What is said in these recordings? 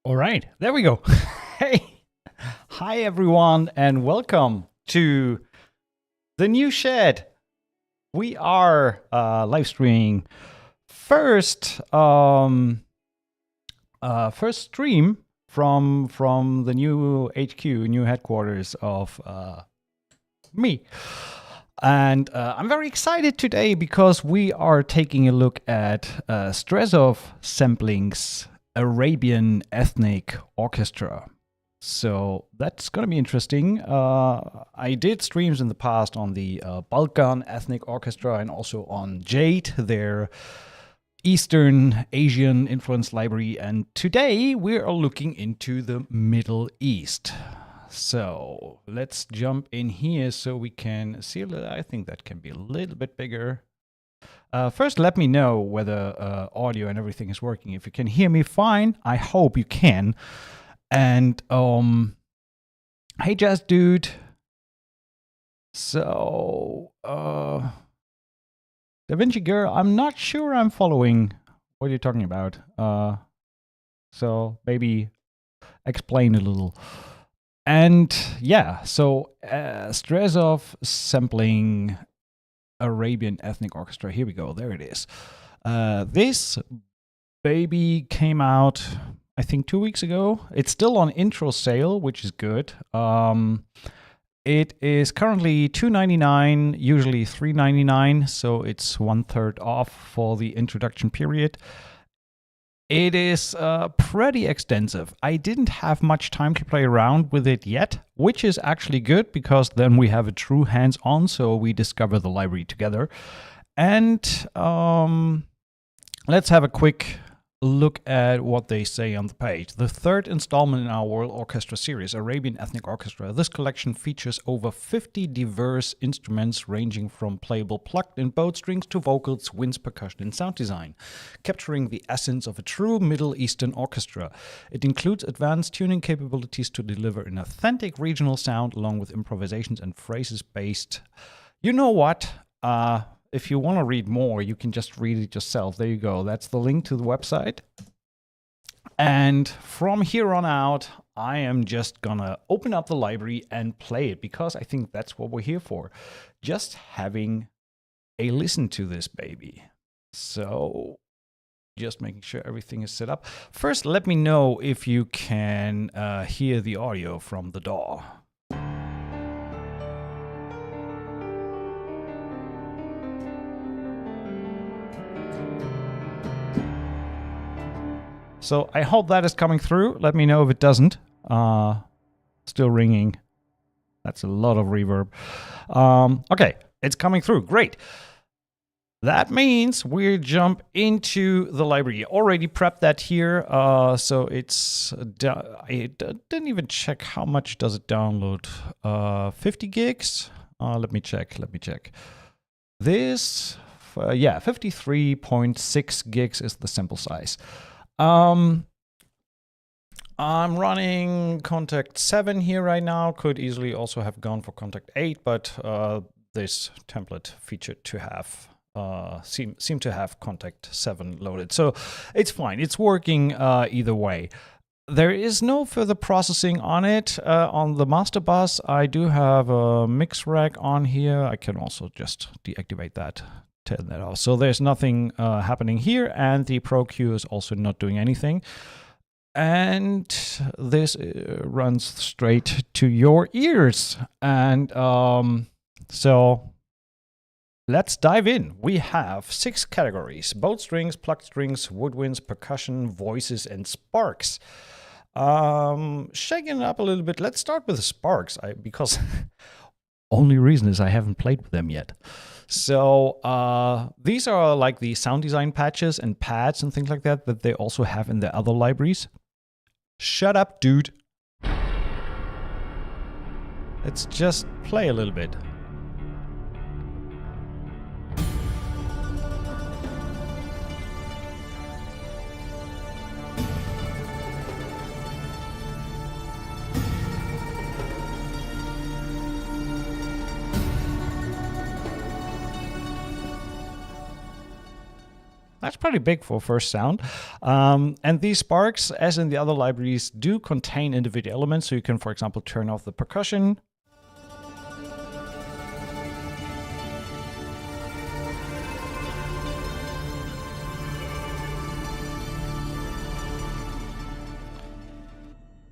All right, there we go. Hey, hi everyone, and welcome to the new shed. We are live streaming first stream from the new HQ, new headquarters of me. And I'm very excited today because we are taking a look at Strezov samplings Arabian ethnic orchestra. So that's going to be interesting. I did streams in the past on the Balkan ethnic orchestra and also on Jade, their Eastern Asian influence library. And today we are looking into the Middle East. So let's jump in here so we can see a little. I think that can be a little bit bigger. First, let me know whether audio and everything is working. If you can hear me fine, I hope you can. And hey, Jazz Dude. So, Da Vinci Girl, I'm not sure I'm following what you're talking about. So maybe explain a little. And yeah, so Strezov sampling Arabian ethnic orchestra. Here we go. There it is. This baby came out, I think, 2 weeks ago. It's still on intro sale, which is good. It is currently $2.99, usually $3.99, so it's 1/3 off for the introduction period. It is pretty extensive. I didn't have much time to play around with it yet, which is actually good because then we have a true hands-on, so we discover the library together. And let's have a quick look at what they say on the page. The third installment in our World Orchestra series, Arabian Ethnic Orchestra. This collection features over 50 diverse instruments ranging from playable plucked in bowed strings to vocals, winds, percussion, and sound design, capturing the essence of a true Middle Eastern orchestra. It includes advanced tuning capabilities to deliver an authentic regional sound along with improvisations and phrases based. You know what? If you want to read more, you can just read it yourself. There you go. That's the link to the website. And from here on out, I am just going to open up the library and play it because I think that's what we're here for. Just having a listen to this baby. So just making sure everything is set up. First, let me know if you can hear the audio from the DAW. So I hope that is coming through. Let me know if it doesn't. Still ringing. That's a lot of reverb. Okay, it's coming through. Great. That means we jump into the library. Already prepped that here. So it's, I didn't even check how much does it download. 50 gigs? Let me check. This, yeah, 53.6 gigs is the sample size. I'm running Contact 7 here right now. Could easily also have gone for Contact 8, but this template featured to have seem to have Contact 7 loaded. So it's fine. It's working either way. There is no further processing on it. On the master bus, I do have a mix rack on here. I can also just deactivate that. Turn that off. So there's nothing happening here, and the Pro Q is also not doing anything. And this runs straight to your ears. And so let's dive in. We have 6 categories: bowed strings, plucked strings, woodwinds, percussion, voices, and sparks. Shaking it up a little bit. Let's start with the sparks, because only reason is I haven't played with them yet. So these are like the sound design patches and pads and things like that that they also have in their other libraries. Shut up, dude. Let's just play a little bit. That's pretty big for first sound. And these sparks, as in the other libraries, do contain individual elements. So you can, for example, turn off the percussion.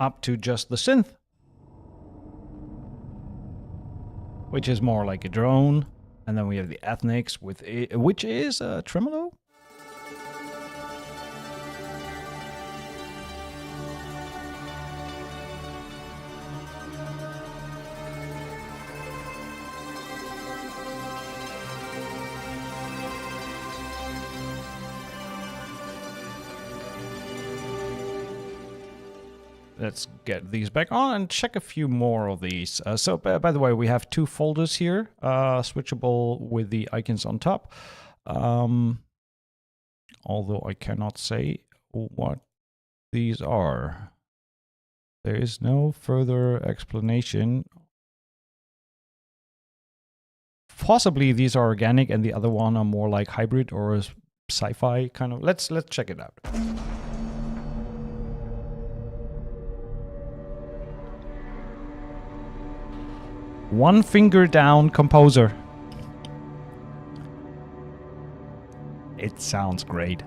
Up to just the synth, which is more like a drone. And then we have the ethnics, which is a tremolo. Let's get these back on and check a few more of these. So by the way, we have 2 folders here, switchable with the icons on top. Although I cannot say what these are. There is no further explanation. Possibly these are organic and the other one are more like hybrid or sci-fi kind of. Let's check it out. One finger down composer. It sounds great.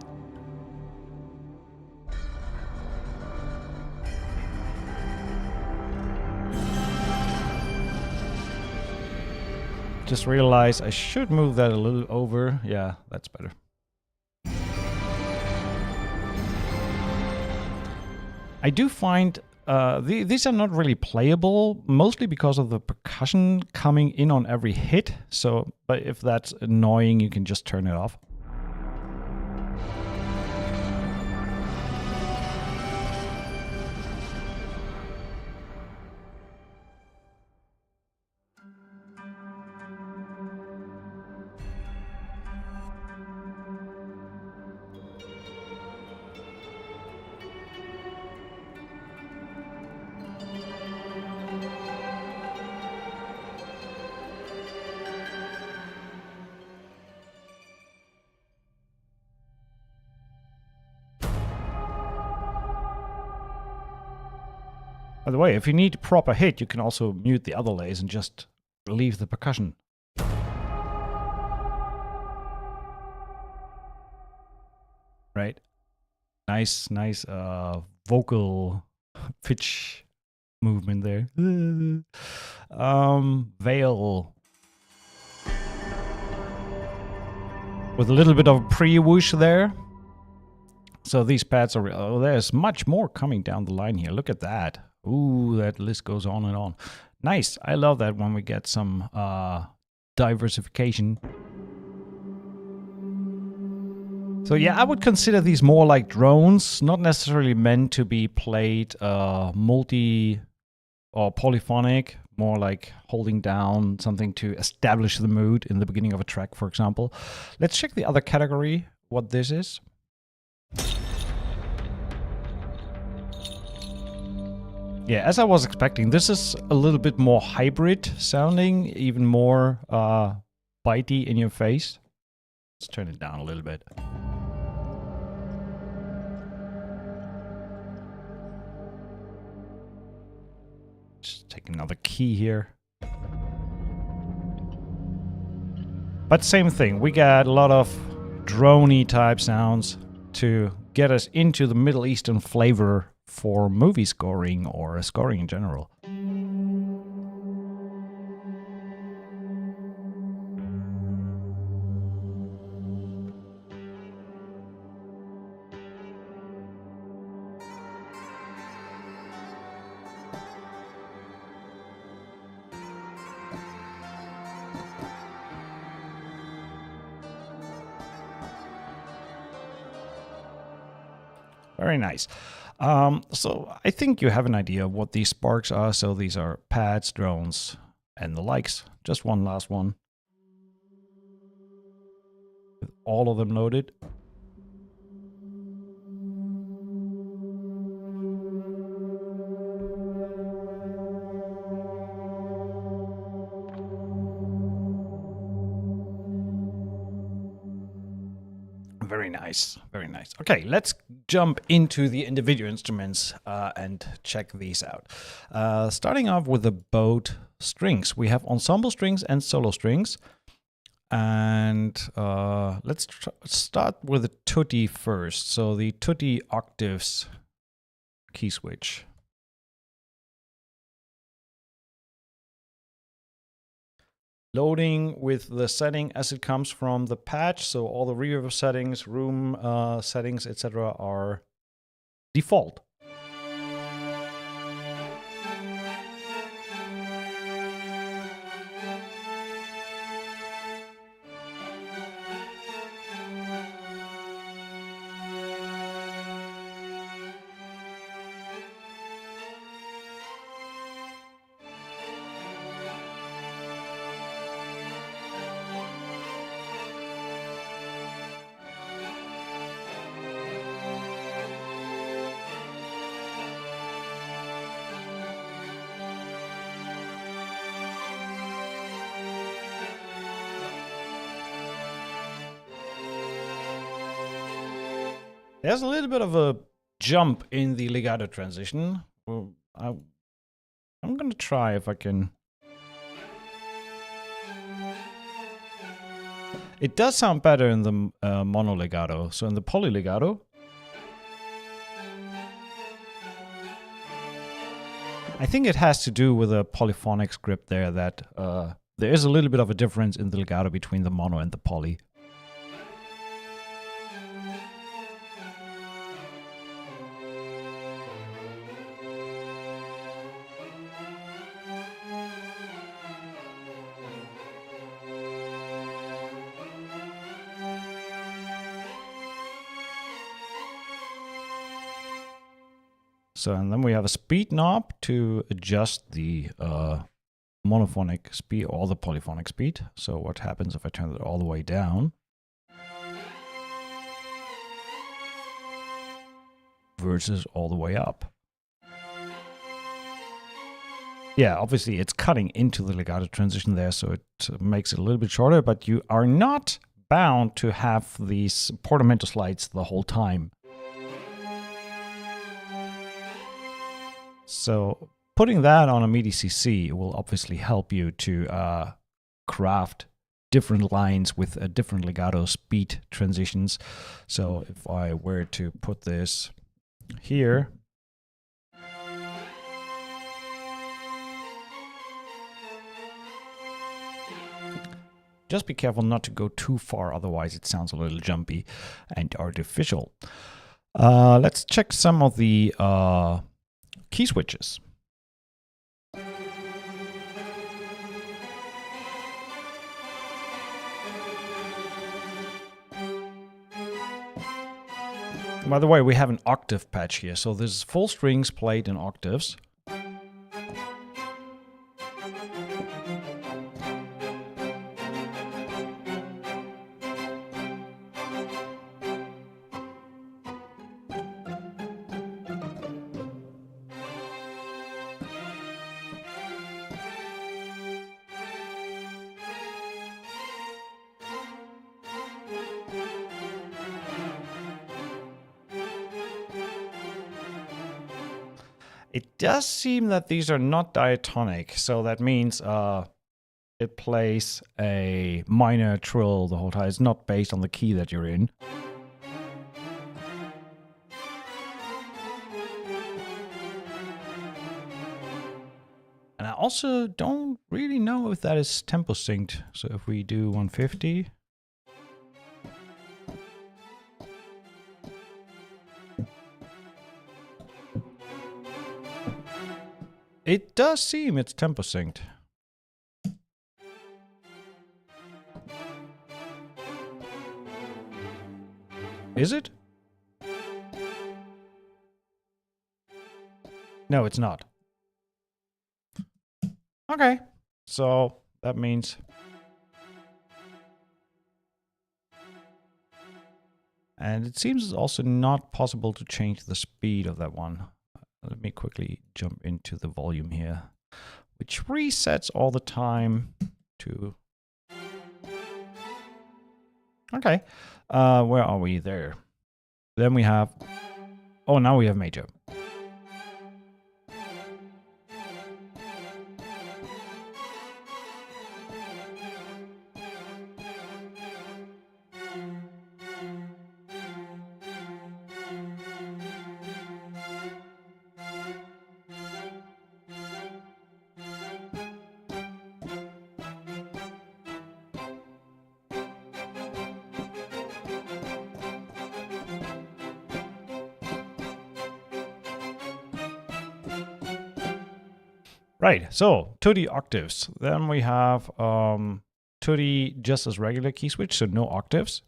Just realized I should move that a little over. Yeah, that's better. I do find these are not really playable, mostly because of the percussion coming in on every hit. So, but if that's annoying, you can just turn it off. By the way, if you need proper hit, you can also mute the other layers and just leave the percussion. Right? Nice vocal pitch movement there. Veil. With a little bit of pre-whoosh there. So these pads are... Oh, there's much more coming down the line here. Look at that. Ooh, that list goes on and on. Nice. I love that when we get some diversification. So yeah, I would consider these more like drones, not necessarily meant to be played multi or polyphonic, more like holding down something to establish the mood in the beginning of a track, for example. Let's check the other category, what this is. Yeah, as I was expecting, this is a little bit more hybrid sounding, even more bitey in your face. Let's turn it down a little bit. Just take another key here. But same thing, we got a lot of drony type sounds to get us into the Middle Eastern flavor for movie scoring or scoring in general. Very nice. So I think you have an idea of what these sparks are. So these are pads, drones, and the likes. Just one last one. With all of them loaded. Very nice, very nice. Okay, let's jump into the individual instruments and check these out. Starting off with the bowed strings. We have ensemble strings and solo strings. And let's start with the tutti first. So the tutti octaves key switch. Loading with the setting as it comes from the patch. So all the reverb settings, room settings, etc. are default. There's a little bit of a jump in the legato transition. Well, I'm going to try if I can. It does sound better in the mono legato. So in the poly legato, I think it has to do with a polyphonic script there that there is a little bit of a difference in the legato between the mono and the poly. So, and then we have a speed knob to adjust the monophonic speed or the polyphonic speed. So what happens if I turn it all the way down? Versus all the way up. Yeah, obviously it's cutting into the legato transition there, so it makes it a little bit shorter, but you are not bound to have these portamento slides the whole time. So putting that on a MIDI CC will obviously help you to craft different lines with different legato speed transitions. So if I were to put this here, just be careful not to go too far, otherwise it sounds a little jumpy and artificial. Let's check some of the key switches. By the way, we have an octave patch here, so this is full strings played in octaves. It does seem that these are not diatonic, so that means it plays a minor trill the whole time. It's not based on the key that you're in. And I also don't really know if that is tempo synced. So if we do 150... It does seem it's tempo synced. Is it? No, it's not. Okay, so that means... And it seems it's also not possible to change the speed of that one. Let me quickly jump into the volume here, which resets all the time to... Okay. Where are we there? Then we have... Oh, now we have major. Right, so to the octaves. Then we have to the just as regular key switch, so no octaves.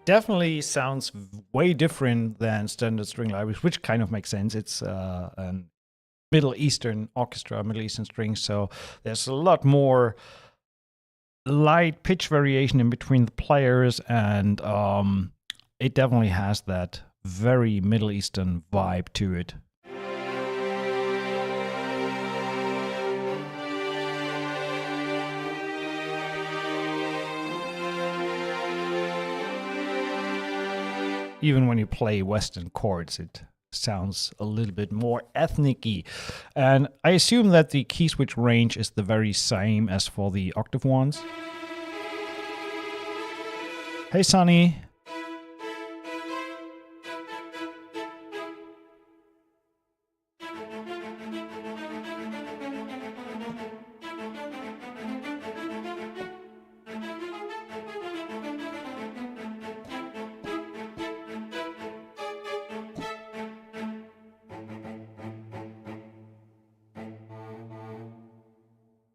Definitely sounds way different than standard string libraries, which kind of makes sense. It's a Middle Eastern orchestra, Middle Eastern strings, so there's a lot more light pitch variation in between the players, and it definitely has that very Middle Eastern vibe to it. Even when you play Western chords, it sounds a little bit more ethnic-y. And I assume that the key switch range is the very same as for the octave ones. Hey, Sonny.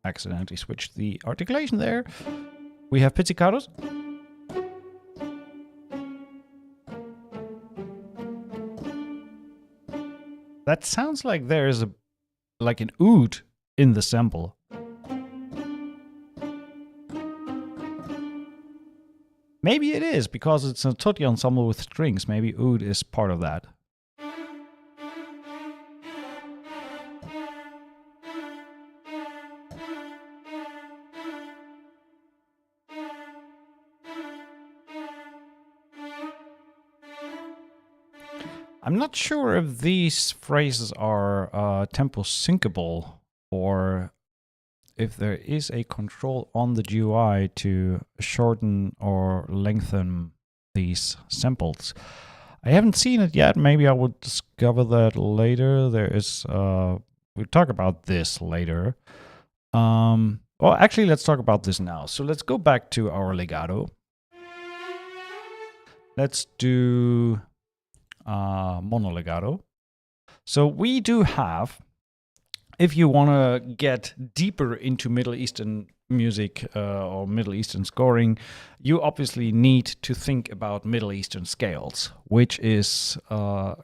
Accidentally switched the articulation there. We have pizzicatos. That sounds like there's like an oud in the sample. Maybe it is, because it's a tutti ensemble with strings. Maybe oud is part of that. I'm not sure if these phrases are tempo syncable, or if there is a control on the GUI to shorten or lengthen these samples. I haven't seen it yet. Maybe I will discover that later. There is, we'll talk about this later. Well, actually, let's talk about this now. So let's go back to our legato. Let's do monolegato. So we do have, if you want to get deeper into Middle Eastern music or Middle Eastern scoring, you obviously need to think about Middle Eastern scales, which is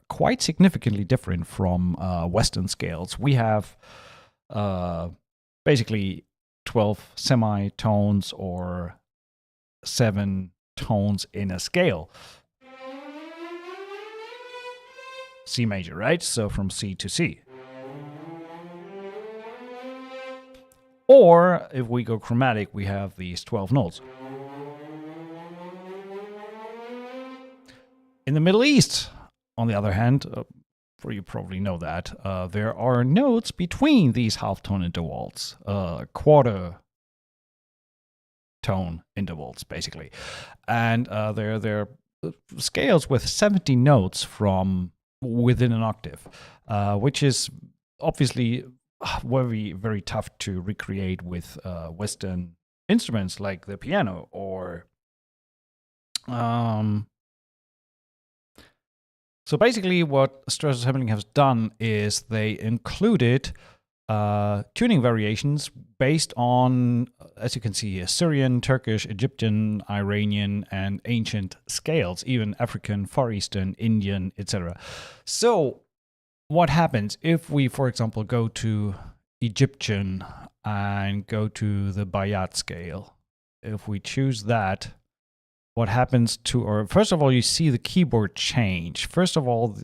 quite significantly different from Western scales. We have basically 12 semitones or 7 tones in a scale. C major, right? So from C to C. Or if we go chromatic, we have these 12 notes. In the Middle East, on the other hand, for you probably know that, there are notes between these half-tone intervals, quarter tone intervals, basically. And they're scales with 70 notes from within an octave, which is obviously very, very tough to recreate with Western instruments like the piano or So basically what Strezov Sampling has done is they included tuning variations based on, as you can see here, Syrian, Turkish, Egyptian, Iranian, and ancient scales, even African, Far Eastern, Indian, etc. So what happens if we, for example, go to Egyptian and go to the Bayat scale? If we choose that, what happens to, or first of all, you see the keyboard change. First of all,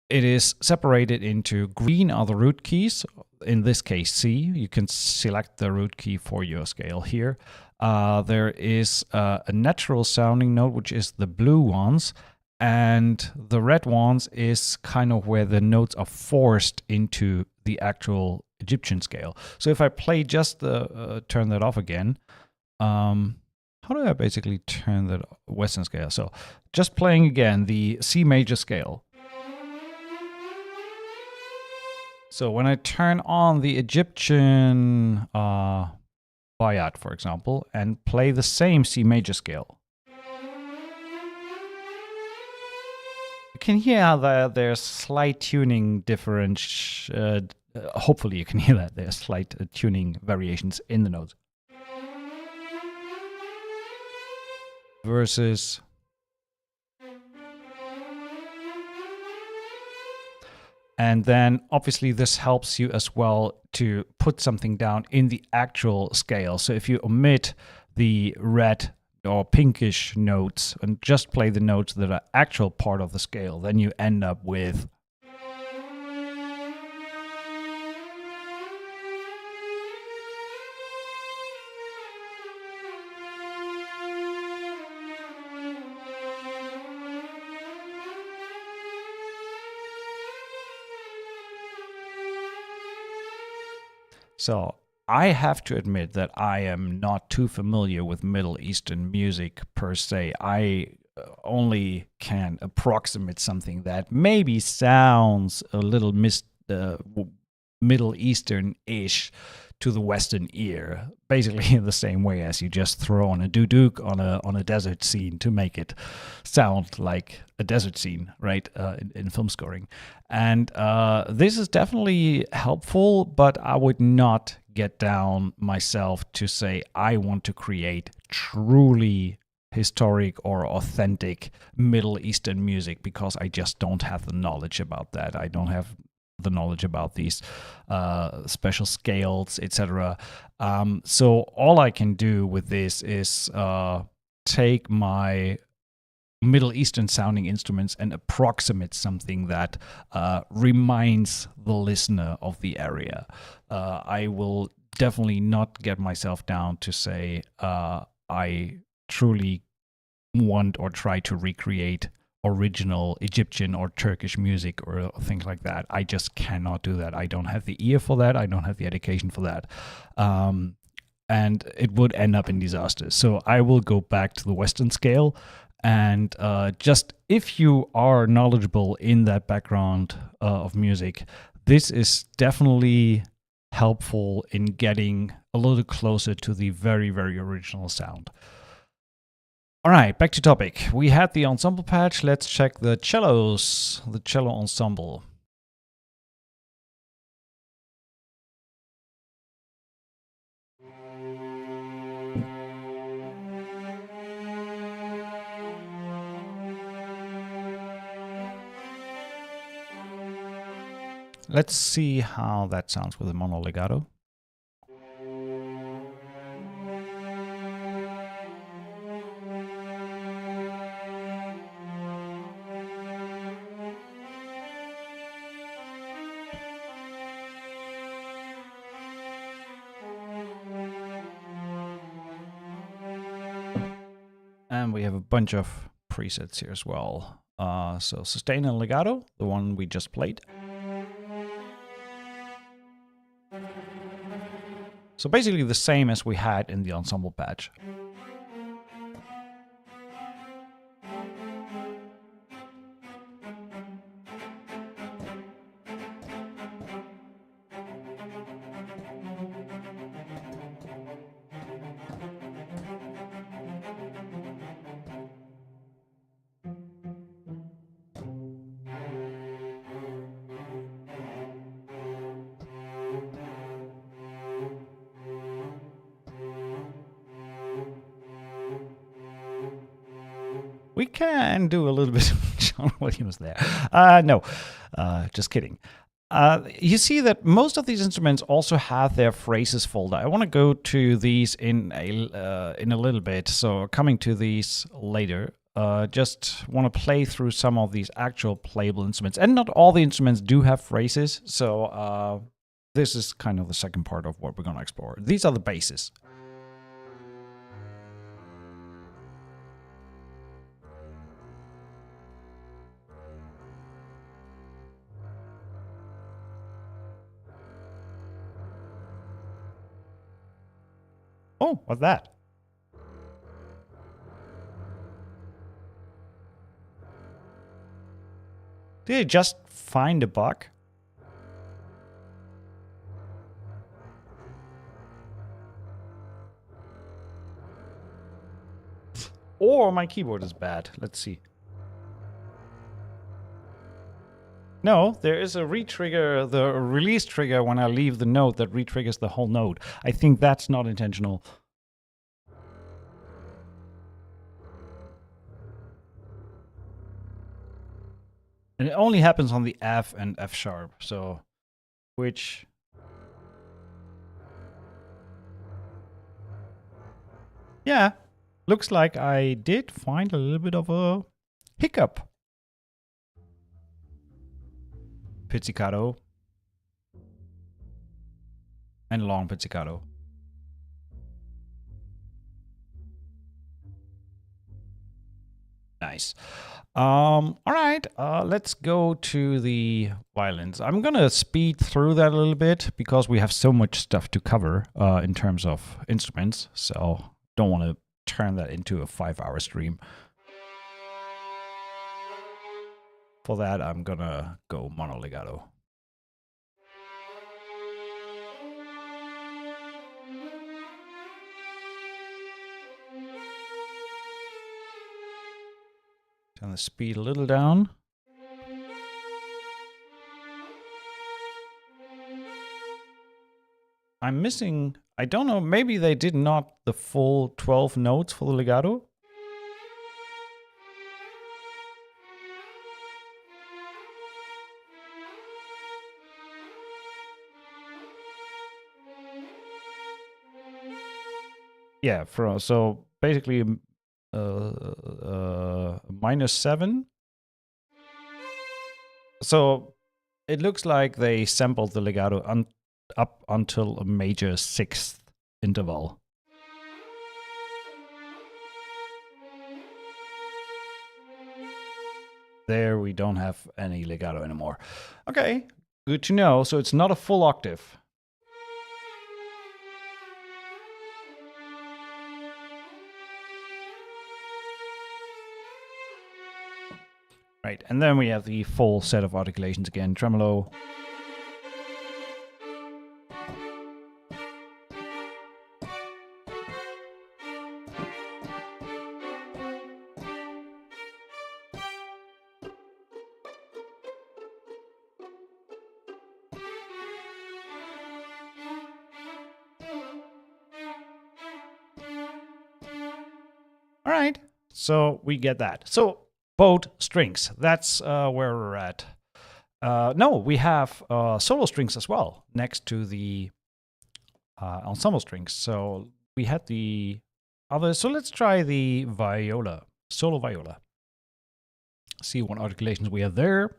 it is separated into green are the root keys, in this case C. You can select the root key for your scale here. There is a natural sounding note, which is the blue ones, and the red ones is kind of where the notes are forced into the actual Egyptian scale. So if I play just the, turn that off again, how do I basically turn that Western scale? So just playing again the C major scale. So when I turn on the Egyptian Bayat, for example, and play the same C major scale, you can hear that there's slight tuning difference. Hopefully you can hear that there's slight tuning variations in the notes. Versus and then obviously this helps you as well to put something down in the actual scale. So if you omit the red or pinkish notes and just play the notes that are actual part of the scale, then you end up with So I have to admit that I am not too familiar with Middle Eastern music per se. I only can approximate something that maybe sounds a little Middle Eastern-ish to the Western ear, basically in the same way as you just throw on a duduk on a desert scene to make it sound like a desert scene, right? In film scoring, and this is definitely helpful, but I would not get down myself to say I want to create truly historic or authentic Middle Eastern music because I just don't have the knowledge about that. I don't have the knowledge about these special scales, etc. So all I can do with this is take my Middle Eastern sounding instruments and approximate something that reminds the listener of the area. I will definitely not get myself down to say I truly want or try to recreate original Egyptian or Turkish music or things like that. I just cannot do that. I don't have the ear for that. I don't have the education for that. And it would end up in disasters. So I will go back to the Western scale. And just if you are knowledgeable in that background of music, this is definitely helpful in getting a little closer to the very, very original sound. All right, back to topic. We had the ensemble patch. Let's check the cellos, the cello ensemble. Let's see how that sounds with a mono legato. And we have a bunch of presets here as well. So sustain and legato, the one we just played. So basically the same as we had in the ensemble patch. can do a little bit of John Williams there. No, just kidding. You see that most of these instruments also have their phrases folder. I want to go to these in a little bit, so coming to these later. Just want to play through some of these actual playable instruments. And not all the instruments do have phrases, so this is kind of the second part of what we're going to explore. These are the bases. Oh, what's that? Did you just find a bug? Or my keyboard is bad. Let's see. No, there is a retrigger, the release trigger when I leave the note that retriggers the whole note. I think that's not intentional. And it only happens on the F and F sharp, so which... Yeah, looks like I did find a little bit of a hiccup. Pizzicato. And long pizzicato. Nice. All right, let's go to the violins. I'm gonna speed through that a little bit because we have so much stuff to cover in terms of instruments, so don't want to turn that into a 5-hour stream. For that, I'm gonna go monolegato. Turn the speed a little down. I'm missing, I don't know, maybe they did not the full 12 notes for the legato. Yeah, so basically -7. So it looks like they sampled the legato up until a major 6th interval. There we don't have any legato anymore. Okay, good to know. So it's not a full octave. Right, and then we have the full set of articulations again. Tremolo. All right, so we get that. So bowed strings, that's where we're at. No, we have solo strings as well next to the ensemble strings. So we had the other, so let's try the viola, solo viola. See what articulations we have there.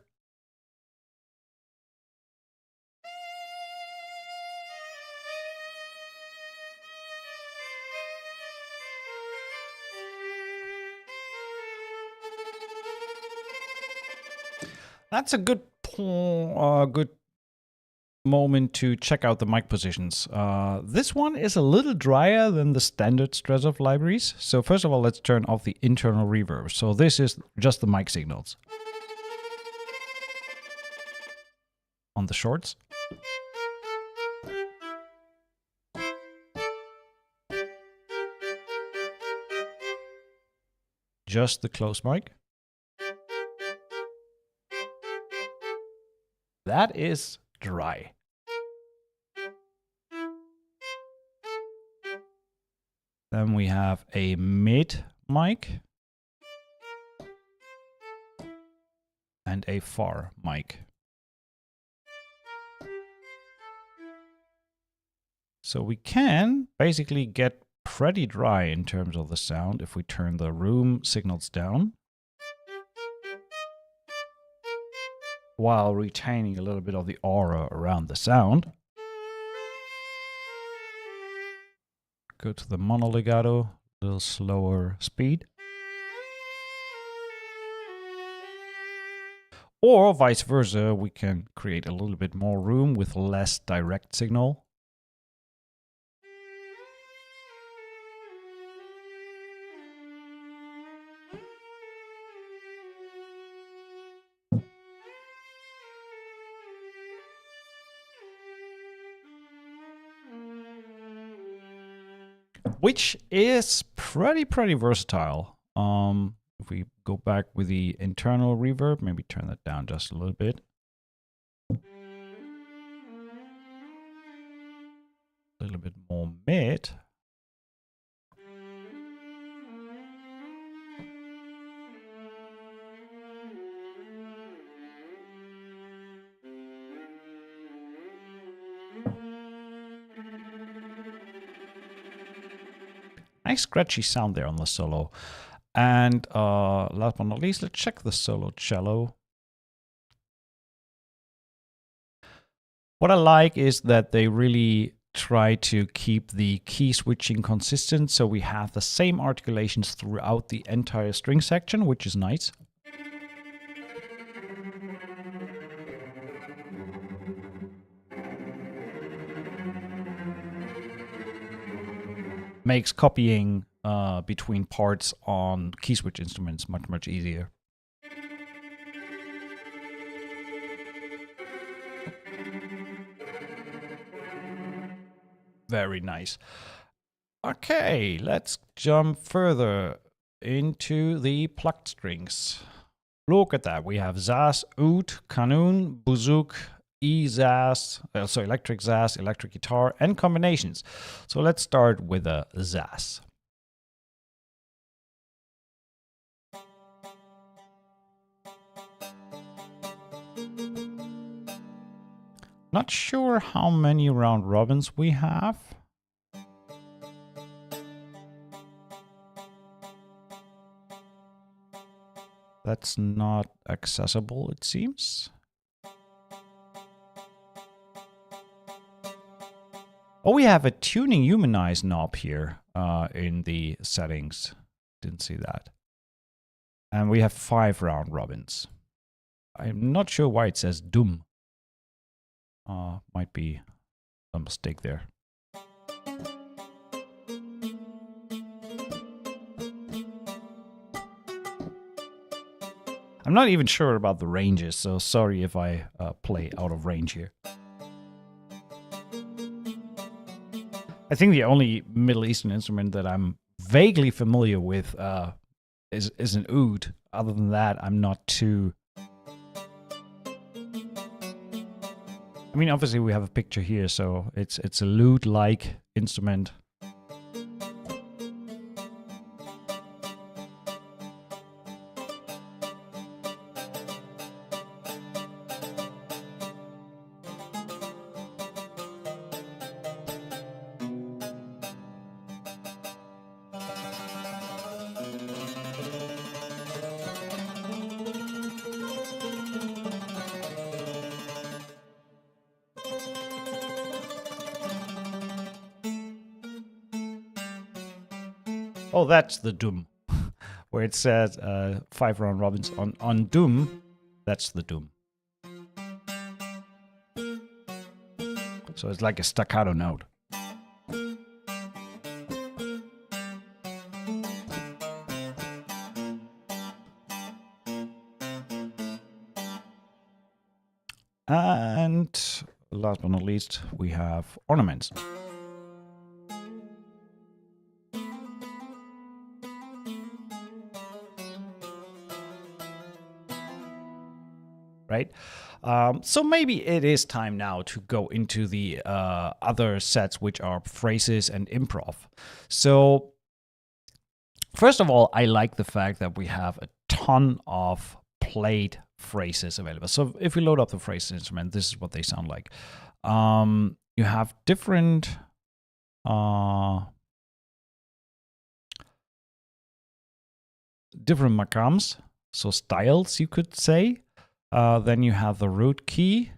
That's a good moment to check out the mic positions. This one is a little drier than the standard Strezov libraries. So first of all, let's turn off the internal reverb. So this is just the mic signals. On the shorts. Just the close mic. That is dry. Then we have a mid mic. and a far mic. So we can basically get pretty dry in terms of the sound if we turn the room signals down, while retaining a little bit of the aura around the sound. Go to the monolegato, a little slower speed. Or vice versa, we can create a little bit more room with less direct signal. Which is pretty versatile. If we go back with the internal reverb, maybe turn that down just a little bit. A little bit more mid. Nice scratchy sound there on the solo. And last but not least, let's check the solo cello. What I like is that they really try to keep the key switching consistent, so we have the same articulations throughout the entire string section, which is nice. Makes copying between parts on key switch instruments much easier. Very nice. Okay, let's jump further into the plucked strings. Look at that. We have Zaz, Oud, Kanun, Bouzuk, E-Zaz, so electric Zaz, electric guitar, and combinations. So let's start with a Zaz. Not sure how many round robins we have. That's not accessible, it seems. Oh, we have a tuning humanize knob here in the settings. Didn't see that. And we have 5 round robins. I'm not sure why it says dum. Might be a mistake there. I'm not even sure about the ranges, so sorry if I play out of range here. I think the only Middle Eastern instrument that I'm vaguely familiar with is an oud. Other than that, I'm not too... I mean, obviously we have a picture here, so it's a lute-like instrument. Oh, that's the dum, where it says 5 round robins on dum. That's the dum. So it's like a staccato note. And last but not least, we have ornaments. Right? So maybe it is time now to go into the other sets, which are phrases and improv. So first of all, I like the fact that we have a ton of played phrases available. So if we load up the phrase instrument, this is what they sound like. You have different makams, so styles, you could say. Then you have the root key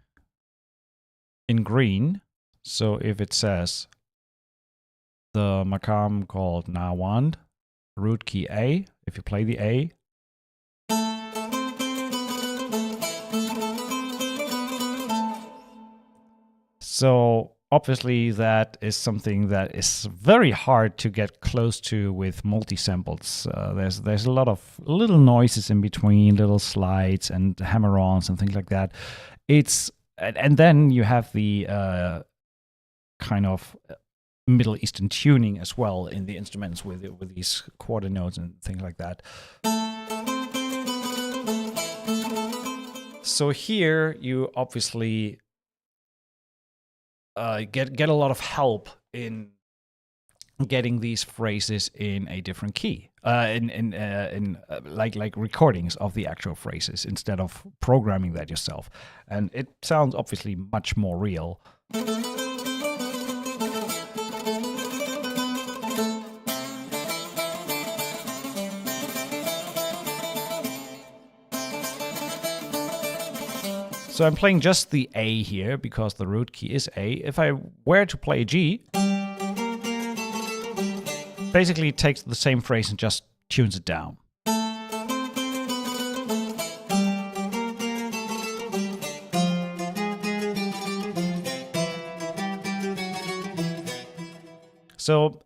in green. So if it says the makam called Nawand, root key A, if you play the A, so obviously that is something that is very hard to get close to with multi-samples. There's a lot of little noises in between, little slides and hammer-ons and things like that. And then you have the kind of Middle Eastern tuning as well in the instruments with these quarter notes and things like that. So here you obviously get a lot of help in getting these phrases in a different key, like recordings of the actual phrases instead of programming that yourself, and it sounds obviously much more real. So I'm playing just the A here because the root key is A. If I were to play G, basically it takes the same phrase and just tunes it down. So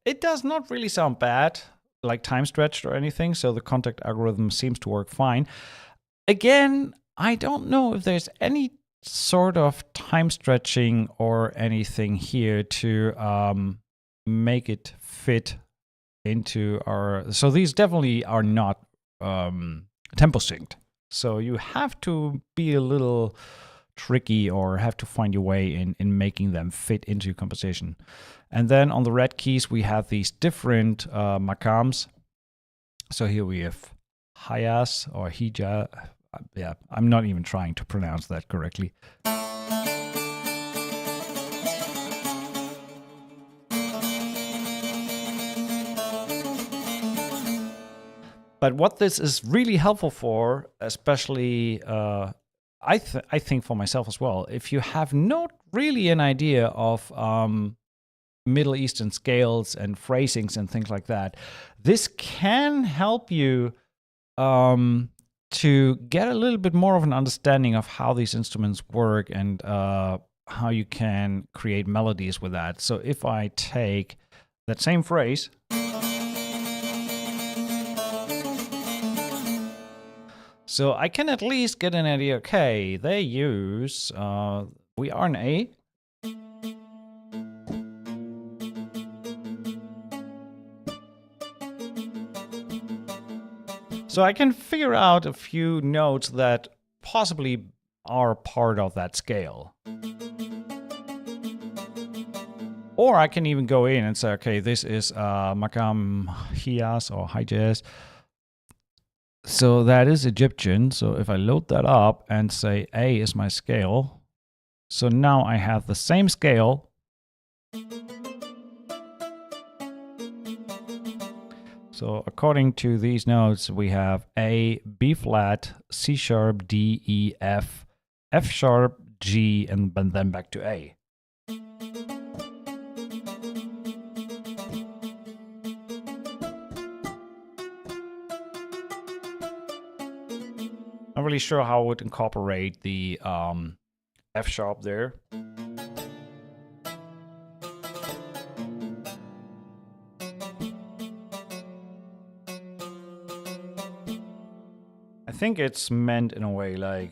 it does not really sound bad, like time stretched or anything. So the contact algorithm seems to work fine. Again, I don't know if there's any sort of time stretching or anything here to make it fit into our... So these definitely are not tempo synced. So you have to be a little tricky or have to find your way in making them fit into your composition. And then on the red keys, we have these different makams. So here we have Hayas or Hija. Yeah, I'm not even trying to pronounce that correctly. But what this is really helpful for, especially I think for myself as well, if you have not really an idea of Middle Eastern scales and phrasings and things like that, this can help you to get a little bit more of an understanding of how these instruments work and how you can create melodies with that. So if I take that same phrase, so I can at least get an idea, okay, they use, we are an A. So I can figure out a few notes that possibly are part of that scale. Or I can even go in and say, okay, this is Makam Hiyas or Hijas. So that is Egyptian. So if I load that up and say A is my scale, so now I have the same scale. So according to these notes, we have A, B flat, C sharp, D, E, F, F sharp, G, and then back to A. Not really sure how I would incorporate the F sharp there. I think it's meant in a way like...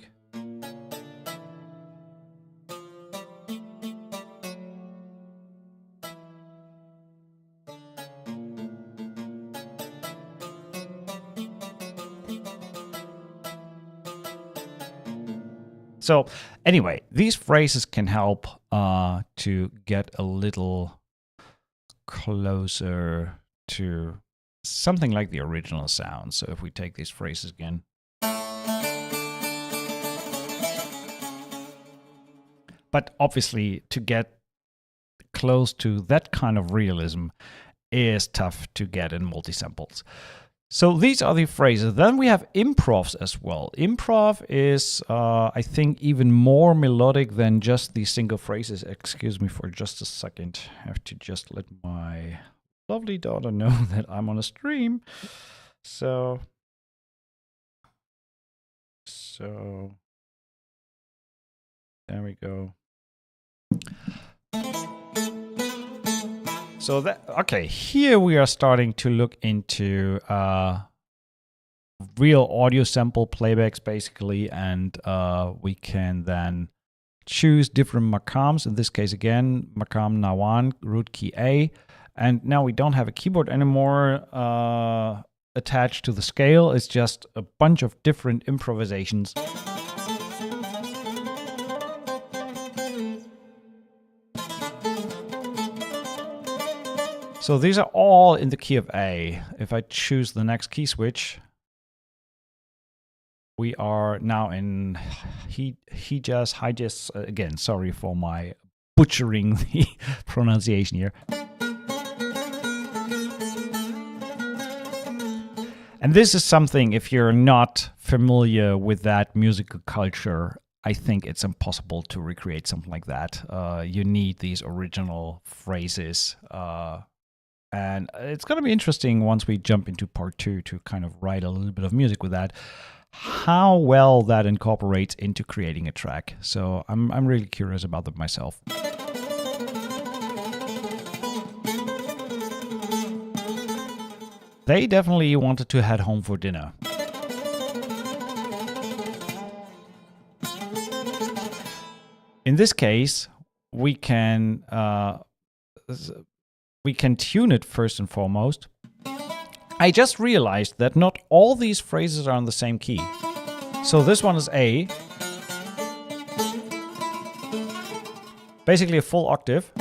So anyway, these phrases can help to get a little closer to something like the original sound. So if we take these phrases again. But obviously, to get close to that kind of realism is tough to get in multi-samples. So these are the phrases. Then we have improvs as well. Improv is, I think, even more melodic than just the single phrases. Excuse me for just a second. I have to just let my lovely daughter know that I'm on a stream. So there we go. So that, okay, here we are starting to look into real audio sample playbacks basically, and we can then choose different maqams. In this case, again, maqam nawan, root key A, and now we don't have a keyboard anymore attached to the scale. It's just a bunch of different improvisations. So these are all in the key of A. If I choose the next key switch, we are now in Hijaz, again, sorry for my butchering the pronunciation here. And this is something, if you're not familiar with that musical culture, I think it's impossible to recreate something like that. You need these original phrases. And it's going to be interesting once we jump into part 2 to kind of write a little bit of music with that, how well that incorporates into creating a track. So I'm really curious about that myself. They definitely wanted to head home for dinner. In this case, we can tune it first and foremost. I just realized that not all these phrases are on the same key. So this one is A. Basically a full octave.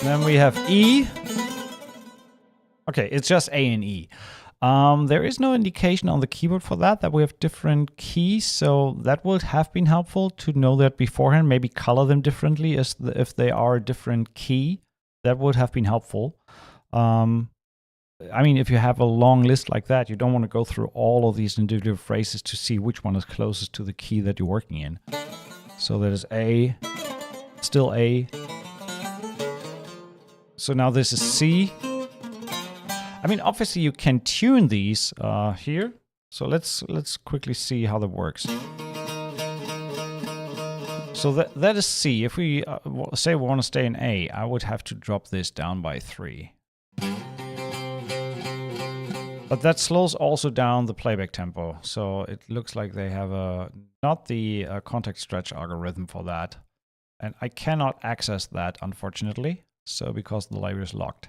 Then we have E. Okay, it's just A and E. There is no indication on the keyboard for that we have different keys, so that would have been helpful to know that beforehand, maybe color them differently if they are a different key. That would have been helpful. I mean, if you have a long list like that, you don't want to go through all of these individual phrases to see which one is closest to the key that you're working in. So that is A, still A. So now this is C. I mean, obviously you can tune these here. So let's quickly see how that works. So that is C. If we say we want to stay in A, I would have to drop this down by 3. But that slows also down the playback tempo. So it looks like they have not the context stretch algorithm for that. And I cannot access that, unfortunately. So because the library is locked.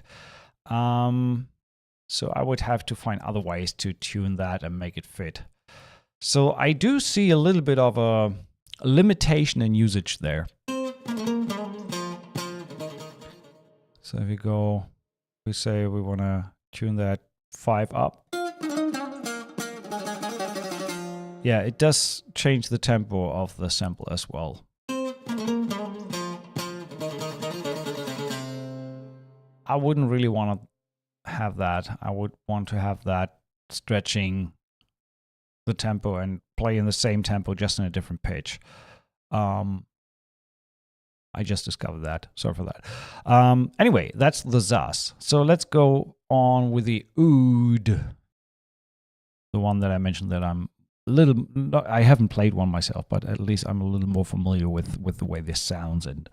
So I would have to find other ways to tune that and make it fit. So I do see a little bit of a limitation in usage there. So if we say we want to tune that 5 up. Yeah, it does change the tempo of the sample as well. I wouldn't really want to have that. I would want to have that stretching the tempo and play in the same tempo, just in a different pitch. I just discovered that. Sorry for that. Anyway, that's the Zas. So let's go on with the Oud. The one that I mentioned that I haven't played one myself, but at least I'm a little more familiar with the way this sounds. And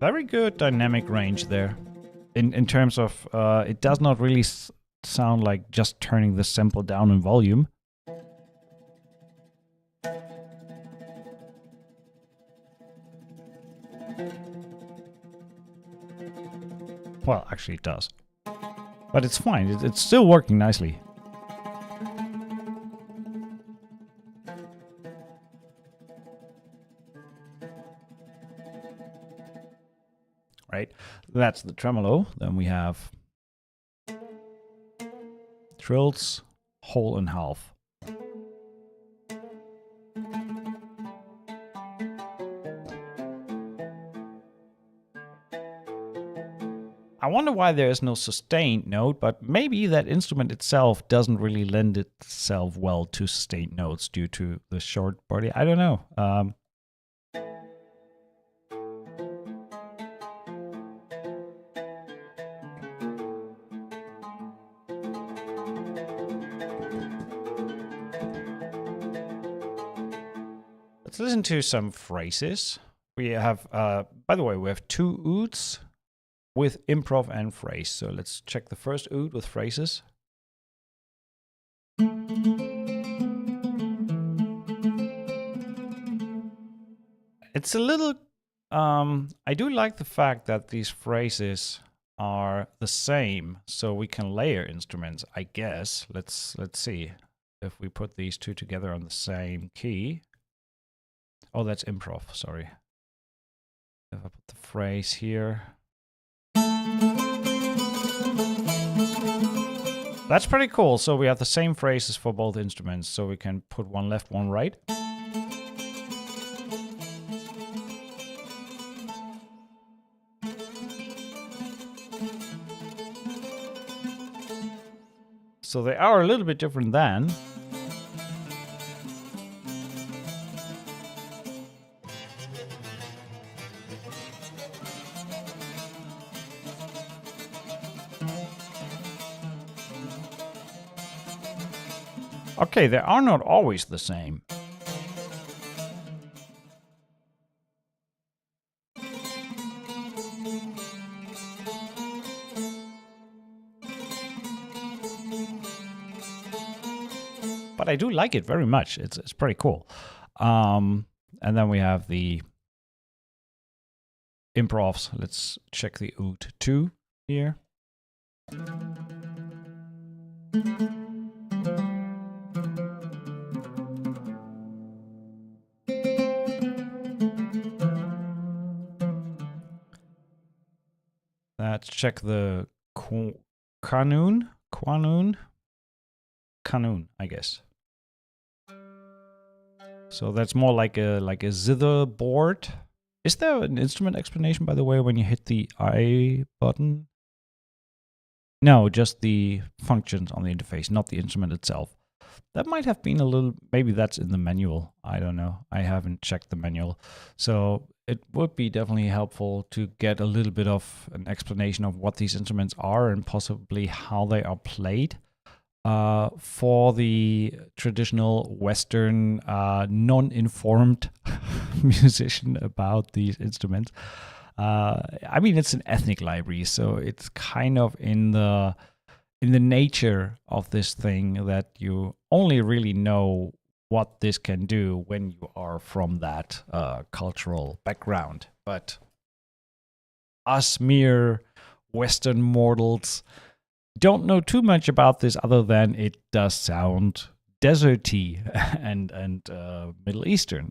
very good dynamic range there. In terms of, it does not really sound like just turning the sample down in volume. Well, actually it does. But it's fine. It's still working nicely. Right? That's the tremolo. Then we have trills, whole and half. I wonder why there is no sustained note, but maybe that instrument itself doesn't really lend itself well to sustained notes due to the short body. I don't know. Let's listen to some phrases. We have, by the way, we have 2 ouds with improv and phrase. So let's check the first oud with phrases. It's a little, I do like the fact that these phrases are the same, so we can layer instruments, I guess. Let's see if we put these 2 together on the same key. Oh, that's improv, sorry. If I put the phrase here. That's pretty cool. So we have the same phrases for both instruments. So we can put one left, one right. So they are a little bit different then. Okay, they are not always the same. But I do like it very much. It's pretty cool. And then we have the improvs. Let's check the oud 2 here. Let's check the qanun, I guess. So that's more like a zither board. Is there an instrument explanation, by the way, when you hit the I button? No, just the functions on the interface, not the instrument itself. That might have been a little, maybe that's in the manual. I don't know. I haven't checked the manual. So it would be definitely helpful to get a little bit of an explanation of what these instruments are and possibly how they are played. For the traditional Western, non-informed musician about these instruments. I mean, it's an ethnic library, so it's kind of in the nature of this thing that you only really know what this can do when you are from that cultural background. But us mere Western mortals don't know too much about this other than it does sound deserty and Middle Eastern.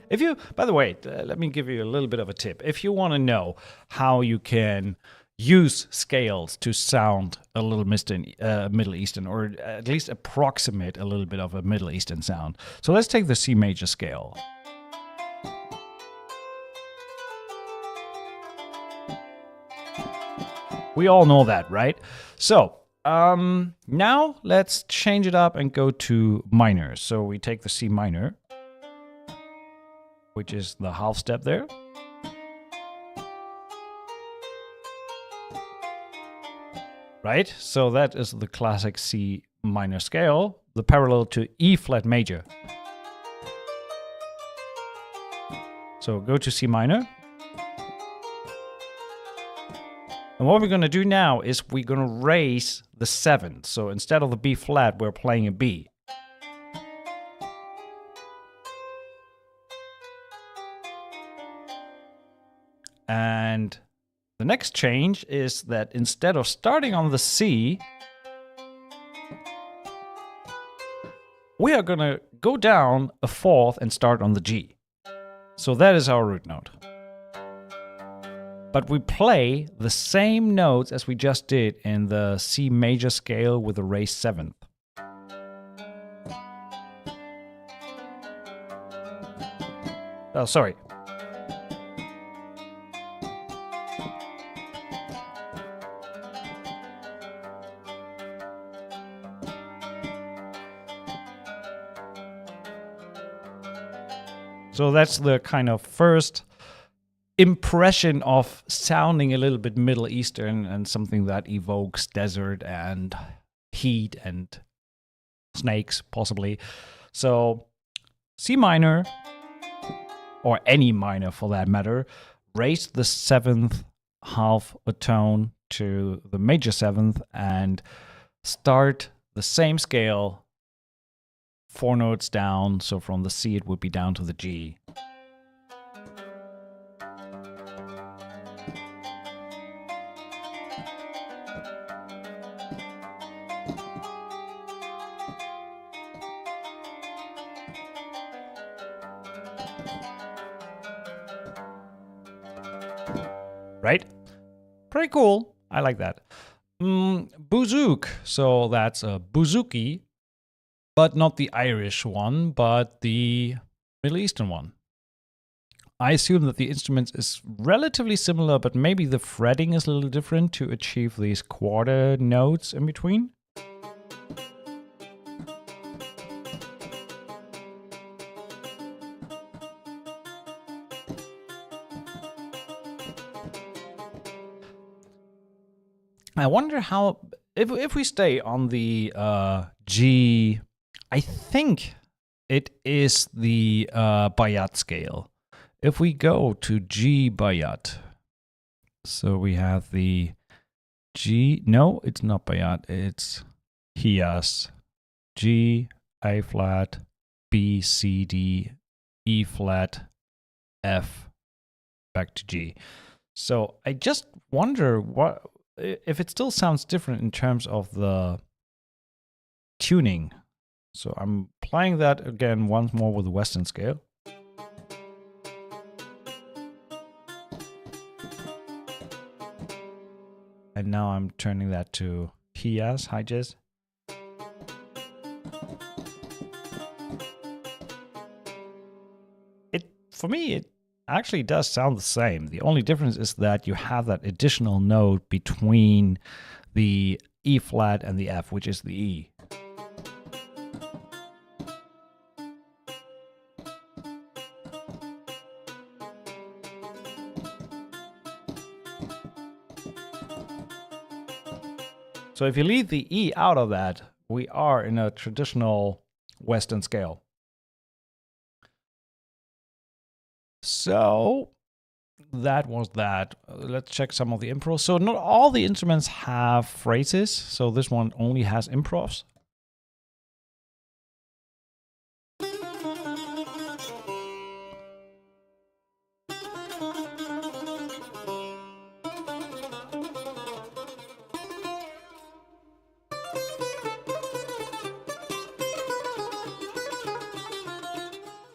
If you, by the way, let me give you a little bit of a tip. If you want to know how you can use scales to sound a little Middle Eastern, or at least approximate a little bit of a Middle Eastern sound. So let's take the C major scale. We all know that, right? So now let's change it up and go to minor. So we take the C minor, which is the half step there. Right? So that is the classic C minor scale, the parallel to E flat major. So go to C minor. And what we're going to do now is we're going to raise the 7th. So instead of the B flat, we're playing a B. And the next change is that instead of starting on the C, we are going to go down a 4th and start on the G. So that is our root note. But we play the same notes as we just did in the C major scale with the raised 7th. Oh, sorry. So that's the kind of first impression of sounding a little bit Middle Eastern and something that evokes desert and heat and snakes, possibly. So C minor, or any minor for that matter, raise the 7th half a tone to the major 7th and start the same scale 4 notes down. So from the C it would be down to the G. Right? Pretty cool. I like that. Bouzouki. So that's a bouzouki, but not the Irish one, but the Middle Eastern one. I assume that the instrument is relatively similar, but maybe the fretting is a little different to achieve these quarter notes in between. I wonder how, if we stay on the G, I think it is the Bayat scale. If we go to G Bayat, so we have the G, no, it's not Bayat, it's Hias, G, A flat, B, C, D, E flat, F, back to G. So I just wonder what if it still sounds different in terms of the tuning. So I'm playing that again once more with the Western scale. And now I'm turning that to Hias, high jazz. For me, it actually does sound the same. The only difference is that you have that additional note between the E flat and the F, which is the E. So if you leave the E out of that, we are in a traditional Western scale. So that was that. Let's check some of the improvs. So not all the instruments have phrases. So this one only has improvs.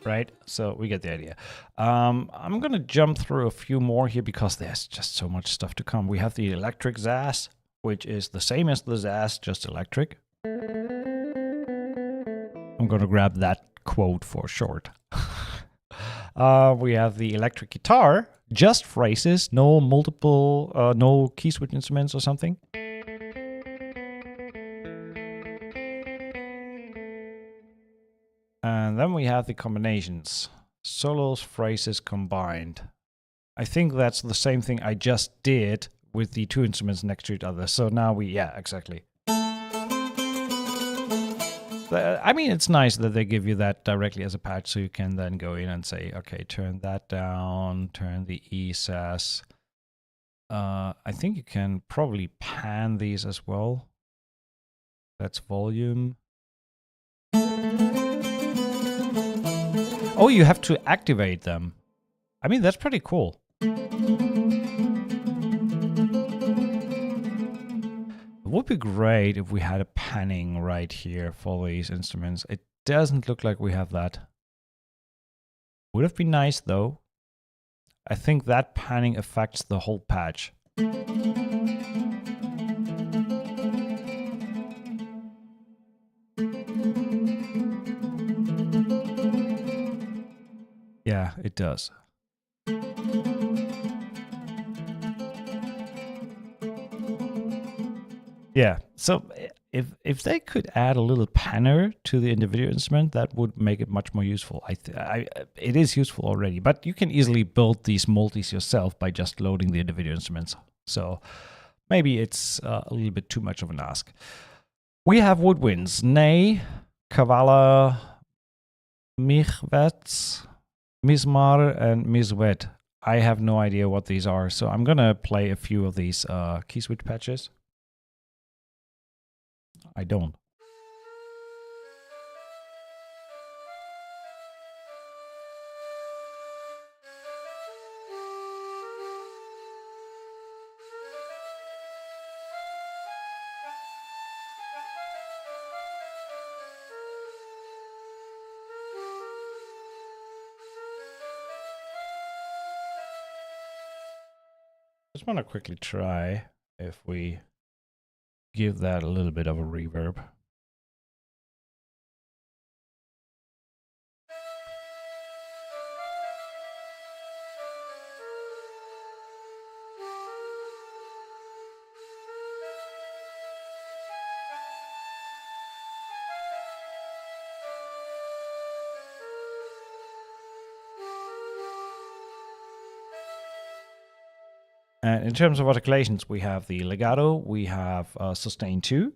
Right, so we get the idea. I'm gonna jump through a few more here because there's just so much stuff to come. We have the electric Zaz, which is the same as the Zaz, just electric. I'm gonna grab that quote for short. We have the electric guitar, just phrases, no multiple, no key switch instruments or something. And then we have the combinations, solos, phrases combined. I think that's the same thing I just did with the two instruments next to each other. So now yeah, exactly. I mean, it's nice that they give you that directly as a patch, so you can then go in and say, okay, turn that down, turn the E Sas I think you can probably pan these as well. That's volume. Oh, you have to activate them. I mean, that's pretty cool. It would be great if we had a panning right here for these instruments. It doesn't look like we have that. Would have been nice though. I think that panning affects the whole patch. Yeah, it does. Yeah, so if they could add a little panner to the individual instrument, that would make it much more useful. It is useful already, but you can easily build these multis yourself by just loading the individual instruments. So maybe it's a little bit too much of an ask. We have woodwinds: ney, kavala, michwets, mismar, and miswet. I have no idea what these are, so I'm gonna play a few of these key switch patches. I don't. Just want to quickly try if we give that a little bit of a reverb. And in terms of articulations, we have the legato, we have sustain 2.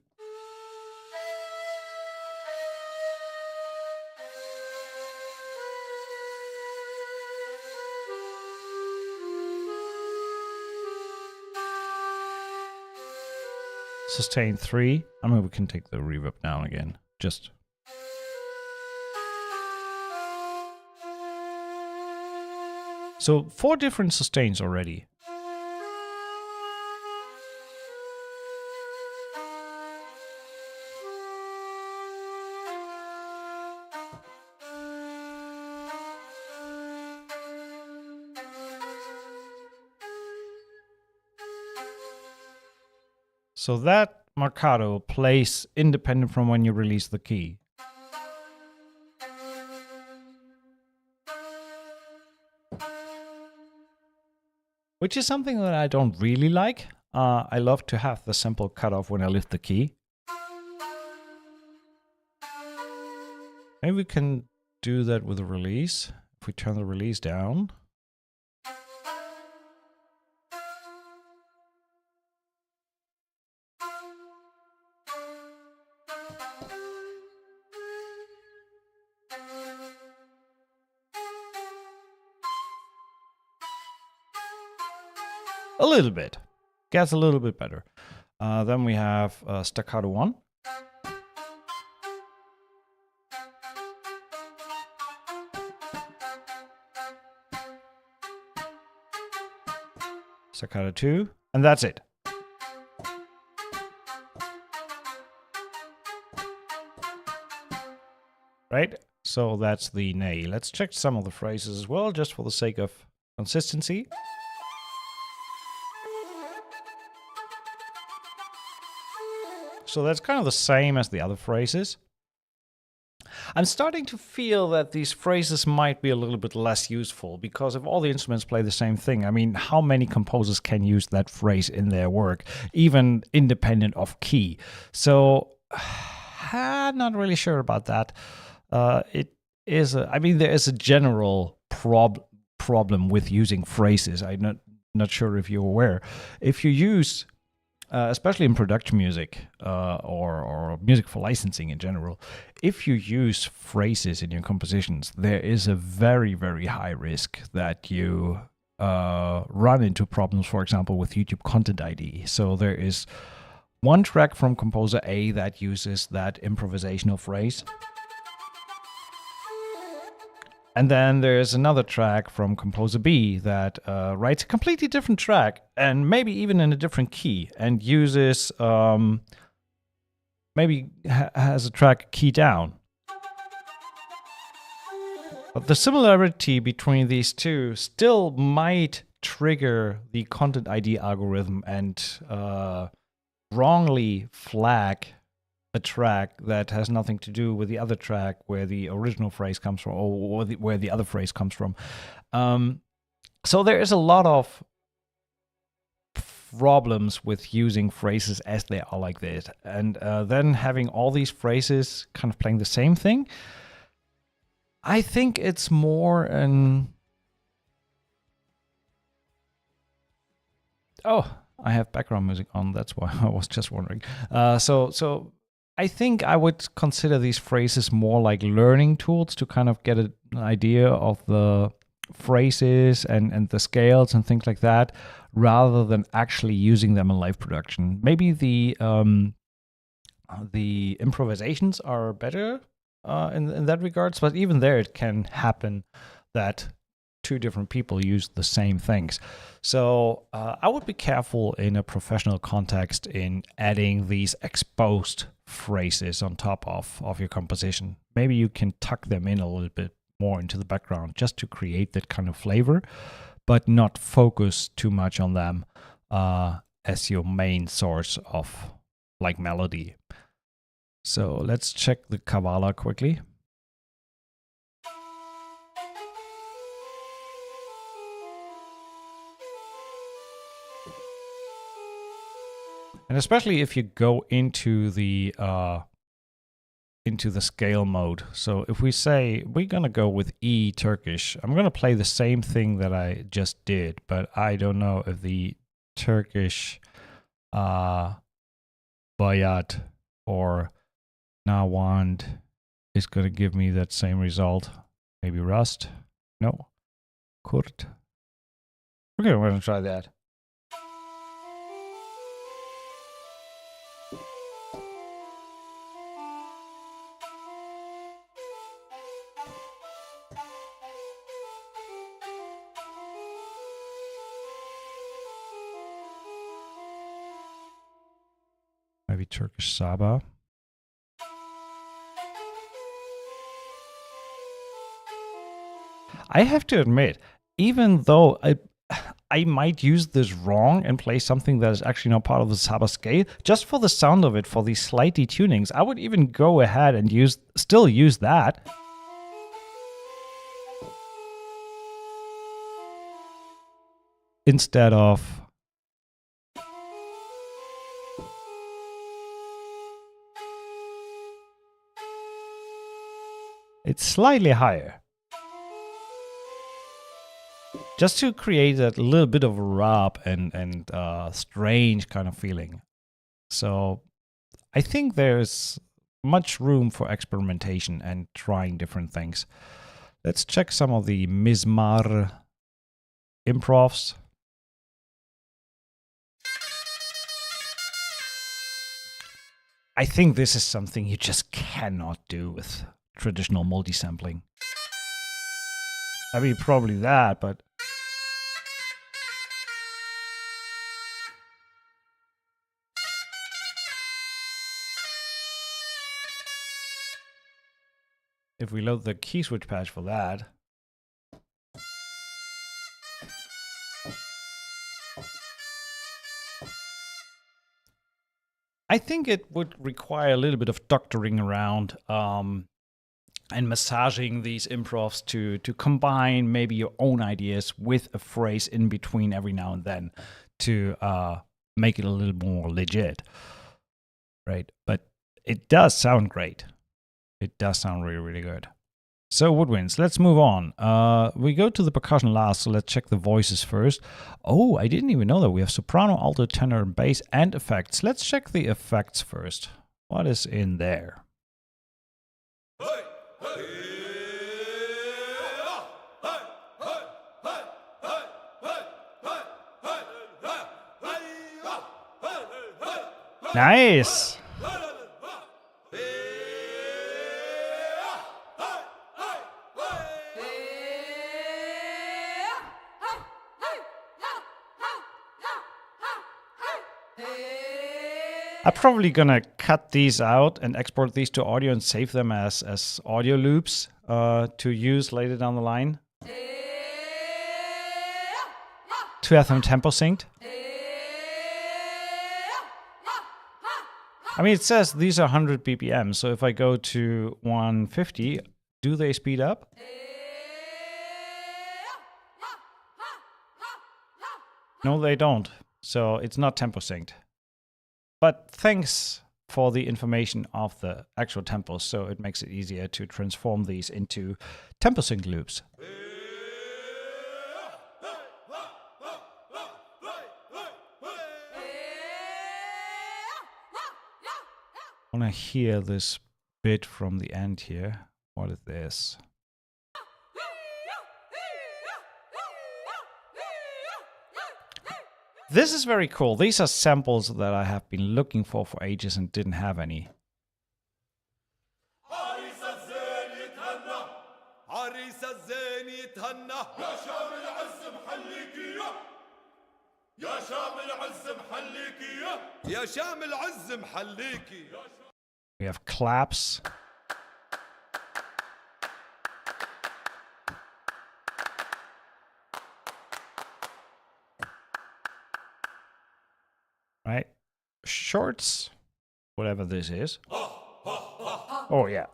Sustain 3. I mean, we can take the reverb down again. Just. So 4 different sustains already. So that marcato plays independent from when you release the key. Which is something that I don't really like. I love to have the sample cut off when I lift the key. Maybe we can do that with a release. If we turn the release down. A little bit. Gets a little bit better. Then we have staccato 1. Staccato 2. And that's it. Right? So that's the ney. Let's check some of the phrases as well, just for the sake of consistency. So that's kind of the same as the other phrases. I'm starting to feel that these phrases might be a little bit less useful, because if all the instruments play the same thing, I mean, how many composers can use that phrase in their work, even independent of key? So I'm not really sure about that. It is, I mean, there is a general problem with using phrases. I'm not sure if you're aware. If you use especially in production music or music for licensing in general, if you use phrases in your compositions, there is a very, very high risk that you run into problems, for example, with YouTube Content ID. So there is one track from composer A that uses that improvisational phrase. And then there's another track from composer B that writes a completely different track, and maybe even in a different key, and uses, maybe has a track key down. But the similarity between these two still might trigger the Content ID algorithm and wrongly flag a track that has nothing to do with the other track where the original phrase comes from, or where the other phrase comes from. So there is a lot of problems with using phrases as they are like this. And then having all these phrases kind of playing the same thing, I think it's more an... Oh, I have background music on. That's why I was just wondering. So I think I would consider these phrases more like learning tools to kind of get an idea of the phrases and the scales and things like that, rather than actually using them in live production. Maybe the improvisations are better in that regards, but even there it can happen that two different people use the same things. So I would be careful in a professional context in adding these exposed phrases on top of your composition. Maybe you can tuck them in a little bit more into the background just to create that kind of flavor, but not focus too much on them as your main source of like melody. So let's check the Kavala quickly. And especially if you go into the scale mode. So if we say we're gonna go with E Turkish, I'm gonna play the same thing that I just did, but I don't know if the Turkish Bayat or Nawand is gonna give me that same result. Maybe Rust? No. Kurt? Okay, we're gonna try that. Maybe Turkish Saba. I have to admit, even though I might use this wrong and play something that is actually not part of the Saba scale, just for the sound of it, for these slight detunings, I would even go ahead and still use that. Instead of it's slightly higher. Just to create that little bit of a rub and strange kind of feeling. So I think there's much room for experimentation and trying different things. Let's check some of the Mizmar improvs. I think this is something you just cannot do with traditional multi-sampling. I mean, probably that, but if we load the key switch patch for that, I think it would require a little bit of doctoring around and massaging these improvs to combine maybe your own ideas with a phrase in between every now and then to make it a little more legit, right? But it does sound great. It does sound really, really good. So Woodwinds, let's move on. We go to the percussion last, so let's check the voices first. Oh, I didn't even know that. We have soprano, alto, tenor, and bass, and effects. Let's check the effects first. What is in there? I, Nice. I'm probably gonna cut these out and export these to audio and save them as audio loops to use later down the line. To have them tempo synced. I mean, it says these are 100 BPM, so if I go to 150, do they speed up? No, they don't. So it's not tempo synced. But thanks for the information of the actual tempos, so it makes it easier to transform these into tempo sync loops. I want to hear this bit from the end here. What is this? This is very cool. These are samples that I have been looking for ages and didn't have any. We have claps. Right? Shorts, whatever this is. Oh, yeah.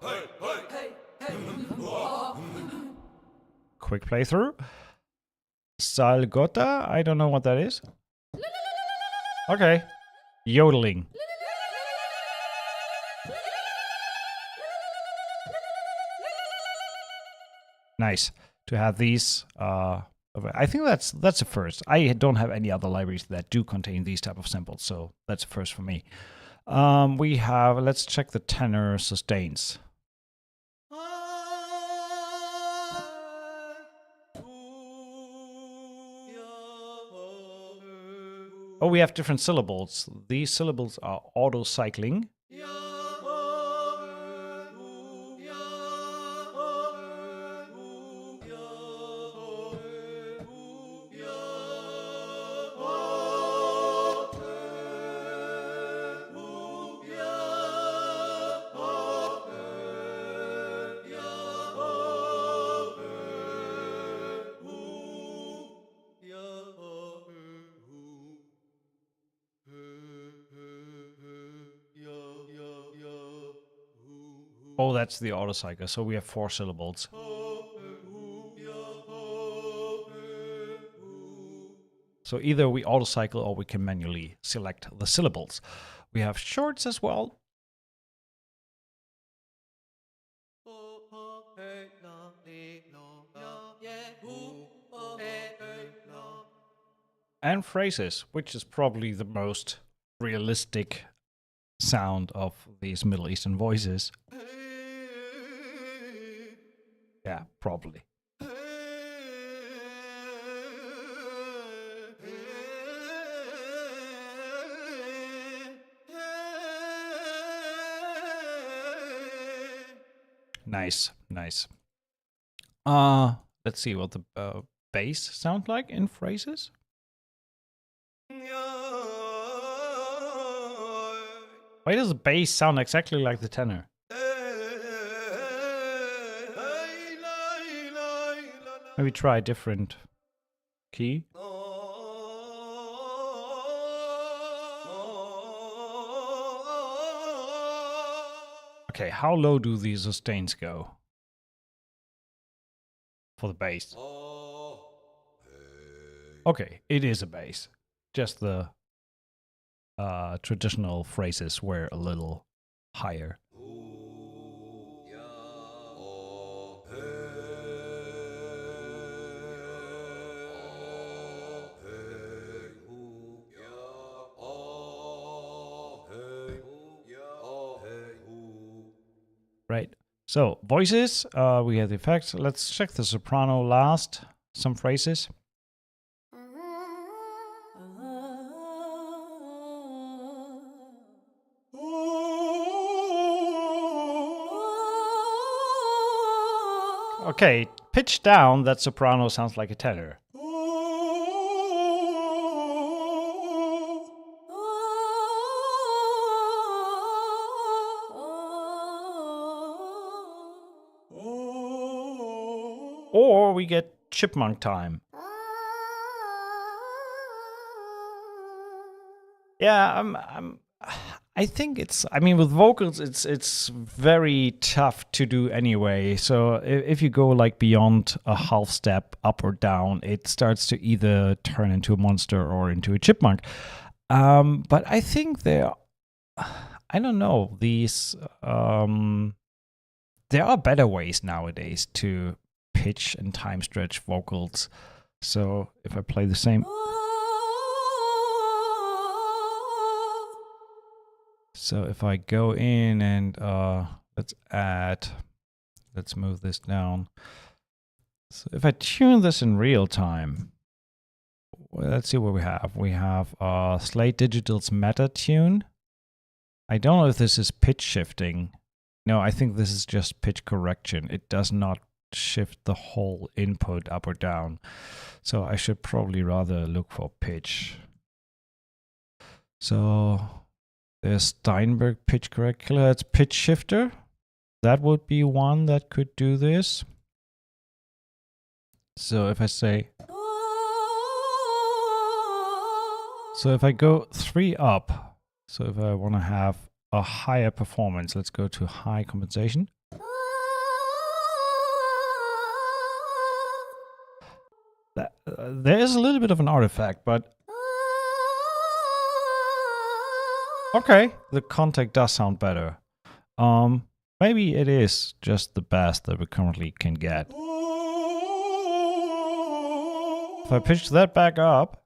Quick playthrough. Salgota, I don't know what that is. Okay. Yodeling. Nice to have these. I think that's a first. I don't have any other libraries that do contain these type of samples, so that's a first for me. We have, let's check the tenor sustains. Oh, we have different syllables. These syllables are auto-cycling. Oh, that's the autocycle. So we have 4 syllables. So either we autocycle or we can manually select the syllables. We have shorts as well. And phrases, which is probably the most realistic sound of these Middle Eastern voices. Yeah, probably. Nice, nice. Let's see what the bass sound like in phrases. Why does the bass sound exactly like the tenor? Maybe try a different key. Okay, how low do these sustains go? For the bass. Okay, it is a bass. Just the traditional phrases were a little higher. Right. So voices, we have the effects. Let's check the soprano last. Some phrases. Okay, pitch down, that soprano sounds like a tenor. Or we get chipmunk time. Yeah, I think I mean, with vocals, it's very tough to do anyway. So if you go like beyond a half step up or down, it starts to either turn into a monster or into a chipmunk. But I think I don't know, there are better ways nowadays to pitch and time stretch vocals. So if I play the same. So if I go in and let's move this down. So if I tune this in real time, well, let's see what we have. We have Slate Digital's meta tune. I don't know if this is pitch shifting. No, I think this is just pitch correction. It does not shift the whole input up or down. So I should probably rather look for pitch. So there's Steinberg pitch correct kilohertz pitch shifter. That would be one that could do this. So if I say, so if I go 3 up, so if I want to have a higher performance, let's go to high compensation. There is a little bit of an artifact, but okay, the contact does sound better. Maybe it is just the best that we currently can get. If I pitch that back up,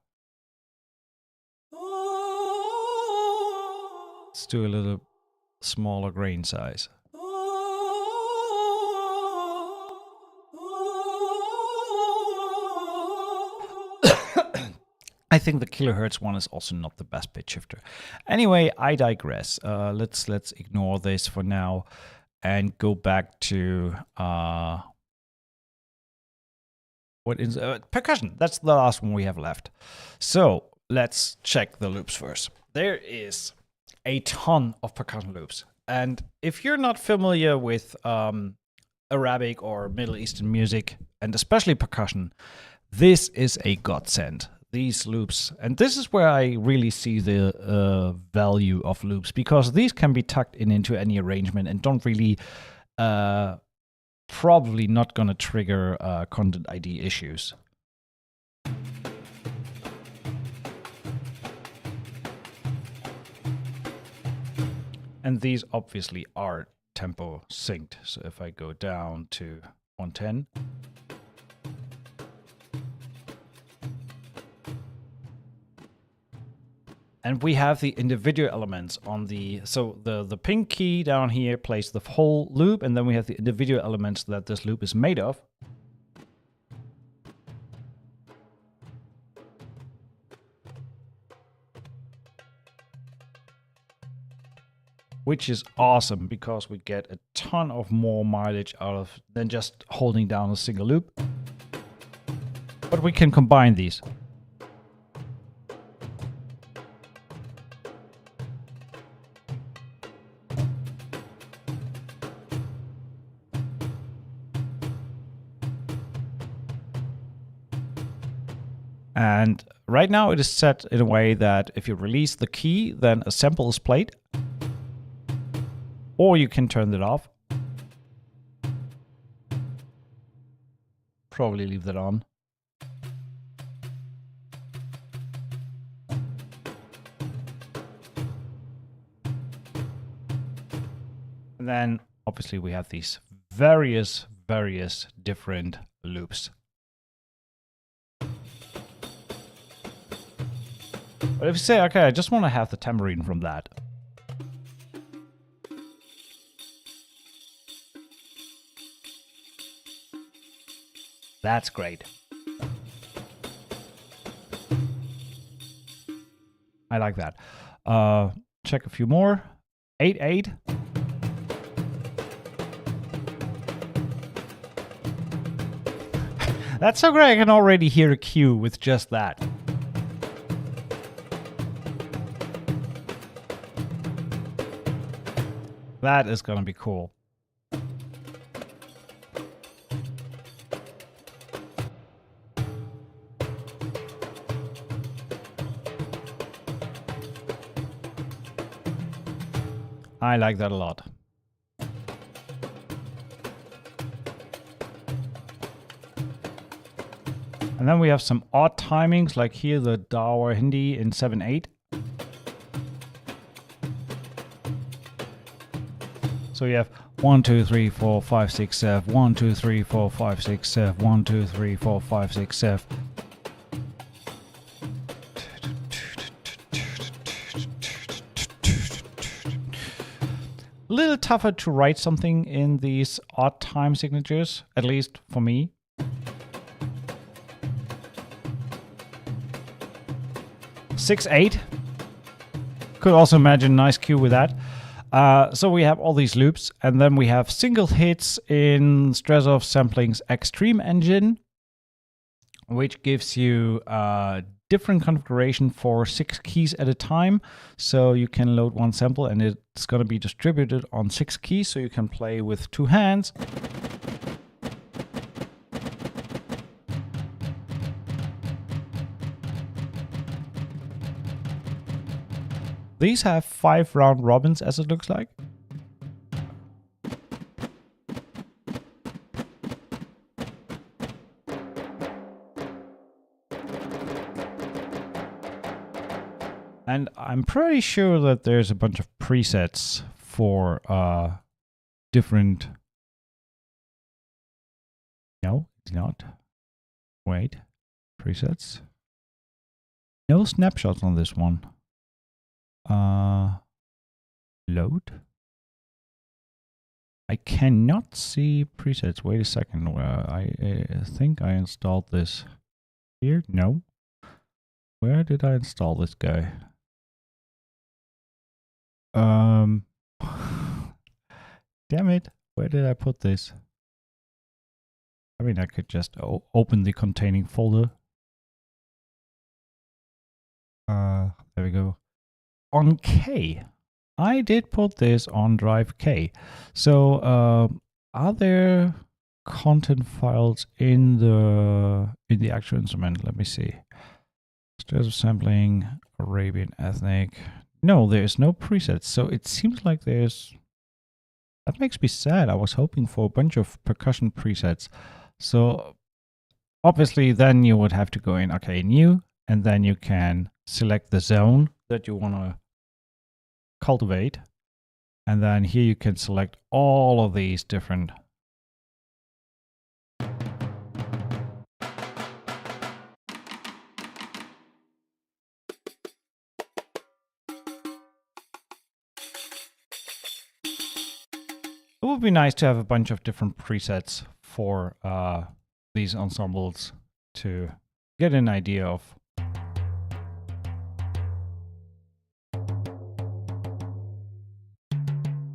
let's do a little smaller grain size. I think the kilohertz one is also not the best pitch shifter. Anyway, I digress. Let's ignore this for now and go back to what is percussion. That's the last one we have left. So let's check the loops first. There is a ton of percussion loops, and if you're not familiar with Arabic or Middle Eastern music, and especially percussion, this is a godsend. These loops, and this is where I really see the value of loops, because these can be tucked into any arrangement and don't really, probably not gonna trigger content ID issues. And these obviously are tempo synced. So if I go down to 110, and we have the individual elements on so the pink key down here plays the whole loop, and then we have the individual elements that this loop is made of. Which is awesome, because we get a ton of more mileage out of than just holding down a single loop. But we can combine these. And right now it is set in a way that if you release the key, then a sample is played. Or you can turn it off. Probably leave that on. And then obviously we have these various different loops. But if you say, okay, I just want to have the tambourine from that. That's great. I like that. Check a few more. 8/8. That's so great. I can already hear a cue with just that. That is going to be cool. I like that a lot. And then we have some odd timings, like here the Dawa Hindi in 7/8. So you have 1, 2, 3, 4, 5, 6, 7, 1, 2, 3, 4, 5, 6, 7, 1, 2, 3, 4, 5, 6, 7. A little tougher to write something in these odd time signatures, at least for me. Six, 8. Could also imagine a nice cue with that. So we have all these loops, and then we have single hits in Strezov Sampling's Extreme Engine, which gives you different configuration for 6 keys at a time. So you can load one sample and it's going to be distributed on 6 keys, so you can play with 2 hands. These have 5 round robins, as it looks like. And I'm pretty sure that there's a bunch of presets for different... No, it's not. Wait. Presets. No snapshots on this one. Load. I cannot see presets. Wait a second. I think I installed this here. No. Where did I install this guy? Damn it. Where did I put this? I mean, I could just open the containing folder. There we go. On K. I did put this on drive K. So, are there content files in the actual instrument? Let me see. Strezov sampling, Arabian ethnic. No, there's no presets. So it seems like there's... That makes me sad. I was hoping for a bunch of percussion presets. So obviously then you would have to go in, okay, new, and then you can select the zone that you want to cultivate. And then here you can select all of these different It would be nice to have a bunch of different presets for these ensembles to get an idea of.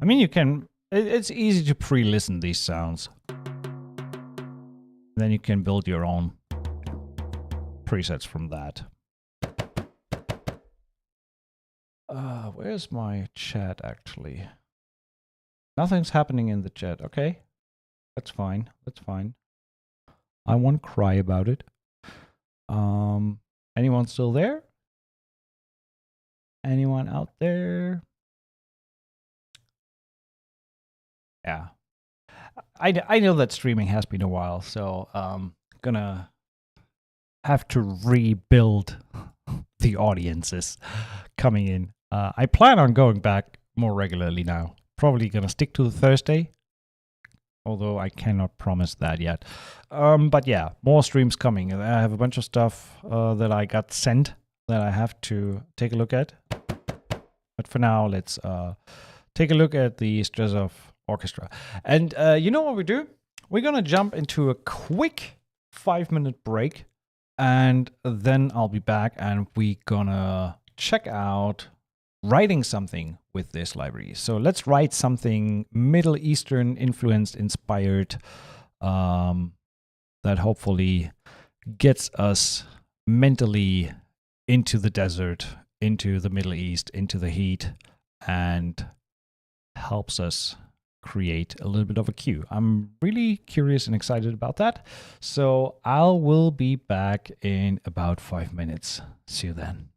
I mean, you can, it's easy to pre-listen these sounds. Then you can build your own presets from that. Where's my chat actually? Nothing's happening in the chat. Okay, that's fine. That's fine. I won't cry about it. Anyone still there? Anyone out there? Yeah. I know that streaming has been a while, so gonna have to rebuild the audiences coming in. I plan on going back more regularly now. Probably gonna stick to the Thursday, although I cannot promise that yet. But yeah, more streams coming. I have a bunch of stuff that I got sent that I have to take a look at. But for now, let's take a look at the Strezov Orchestra. And you know what we do? We're gonna jump into a quick 5-minute break, and then I'll be back and we're gonna check out writing something with this library. So let's write something Middle Eastern influenced, inspired, that hopefully gets us mentally into the desert, into the Middle East, into the heat, and helps us create a little bit of a cue. I'm really curious and excited about that. So I will be back in about 5 minutes. See you then.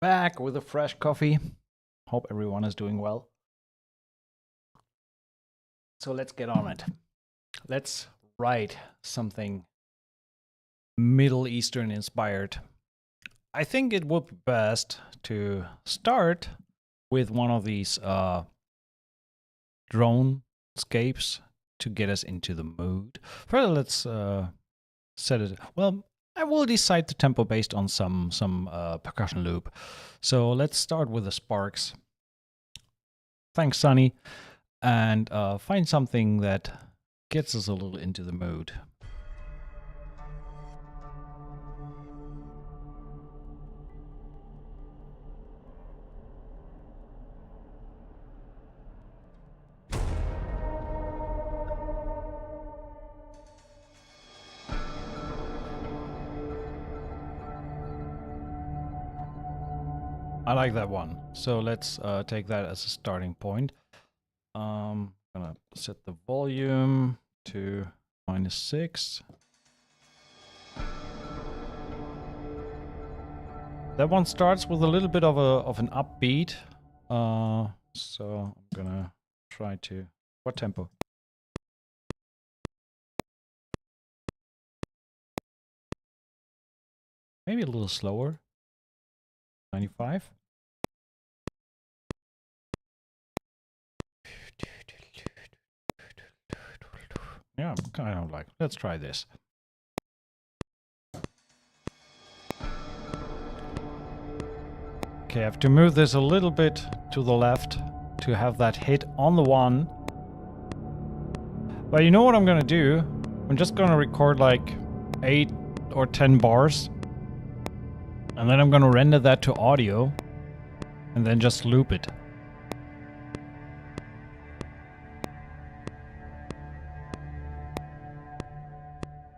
Back with a fresh coffee. Hope everyone is doing well. So let's get on it. Let's write something Middle Eastern inspired. I think it would be best to start with one of these drone scapes to get us into the mood. First, let's set it. Well, I will decide the tempo based on some percussion loop. So let's start with the sparks. Thanks, Sunny. And find something that gets us a little into the mood. I like that one. So let's take that as a starting point. I'm gonna set the volume to -6. That one starts with a little bit of an upbeat. So I'm gonna try to... What tempo? Maybe a little slower. 95. Yeah, kind of like, let's try this. Okay, I have to move this a little bit to the left to have that hit on the one. But you know what I'm gonna do? I'm just gonna record like 8 or 10 bars. And then I'm gonna render that to audio. And then just loop it.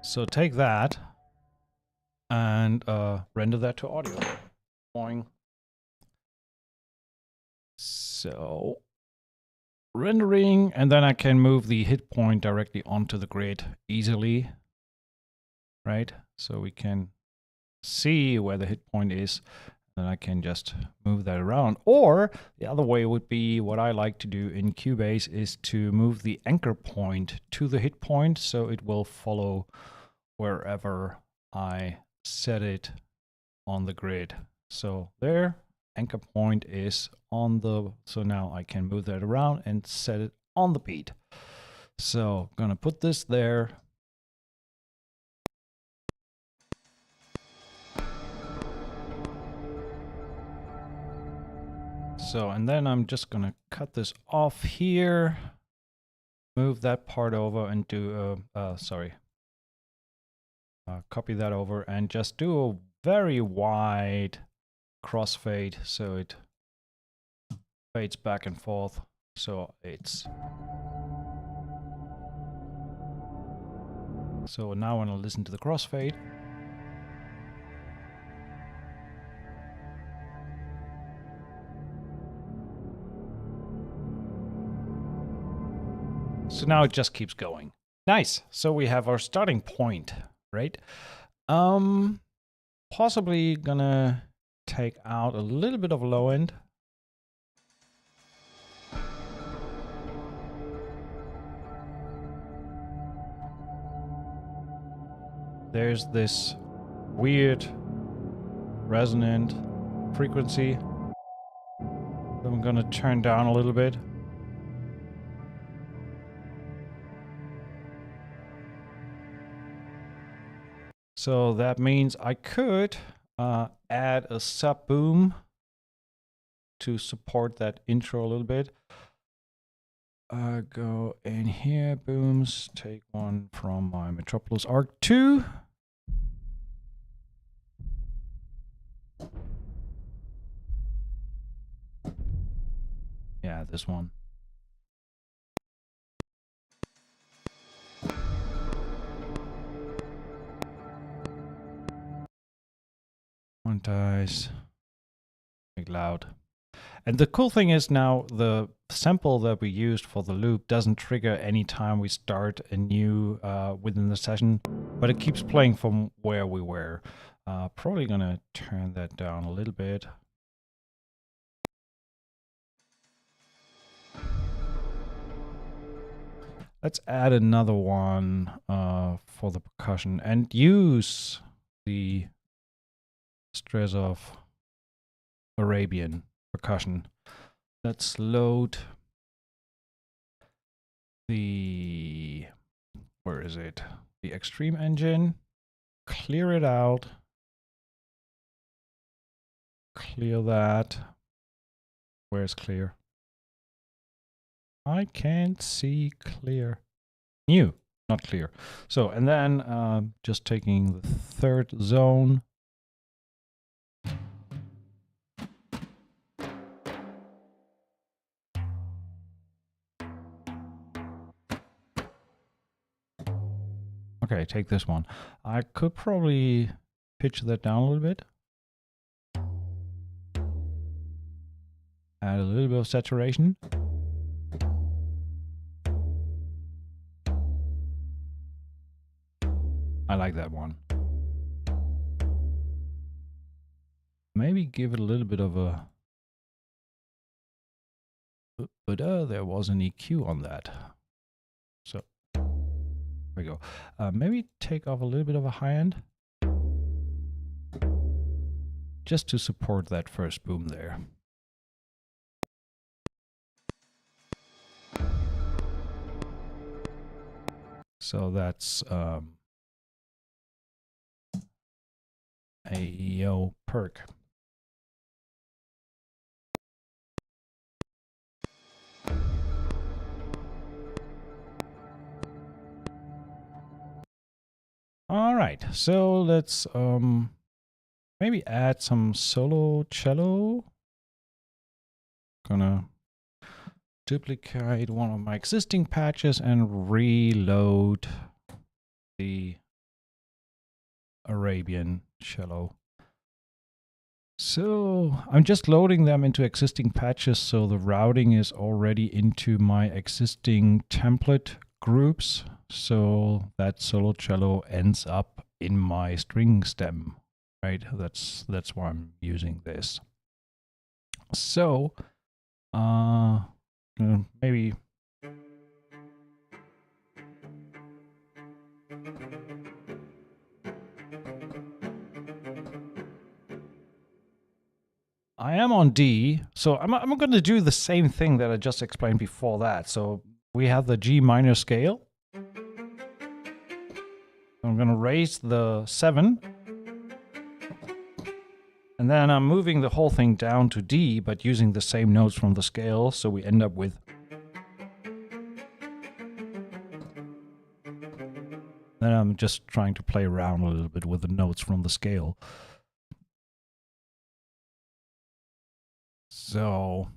So take that and render that to audio. Boing. So rendering, and then I can move the hit point directly onto the grid easily, right? So we can see where the hit point is, and I can just move that around. Or the other way would be, what I like to do in Cubase is to move the anchor point to the hit point, so it will follow wherever I set it on the grid. So there, anchor point is on the, so now I can move that around and set it on the beat. So I'm gonna put this there. So, and then I'm just gonna cut this off here, move that part over and do copy that over and just do a very wide crossfade so it fades back and forth. So it's... So now when I listen to the crossfade, so now it just keeps going. Nice. So we have our starting point, right? Possibly gonna take out a little bit of low end. There's this weird resonant frequency that I'm gonna turn down a little bit. So that means I could add a sub boom to support that intro a little bit. Go in here, booms, take one from my Metropolis Arc 2. Yeah, this one. Quantize, make loud. And the cool thing is now the sample that we used for the loop doesn't trigger anytime we start a new within the session, but it keeps playing from where we were. Probably gonna turn that down a little bit. Let's add another one for the percussion and use the Strezov Arabian percussion. Let's load the, where is it? The Extreme engine, clear it out, clear that. Where's clear? I can't see clear. New, not clear. So, and then just taking the third zone. Okay, take this one. I could probably pitch that down a little bit. Add a little bit of saturation. I like that one. Maybe give it a little bit of a... But there was an EQ on that. So, there we go. Maybe take off a little bit of a high end. Just to support that first boom there. So that's a yo perk. All right, so let's maybe add some solo cello. Gonna duplicate one of my existing patches and reload the Arabian cello. So I'm just loading them into existing patches, so the routing is already into my existing template groups, so that solo cello ends up in my string stem, right? That's why I'm using this. So maybe I am on D, so I'm going to do the same thing that I just explained before that. So we have the G minor scale. I'm going to raise the 7. And then I'm moving the whole thing down to D, but using the same notes from the scale. So we end up with... Then I'm just trying to play around a little bit with the notes from the scale. So...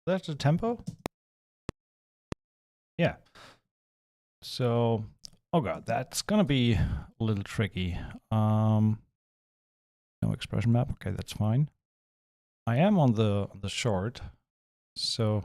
That's the tempo? Yeah. So, oh god, that's gonna be a little tricky. No expression map. Okay, that's fine. I am on the short, so.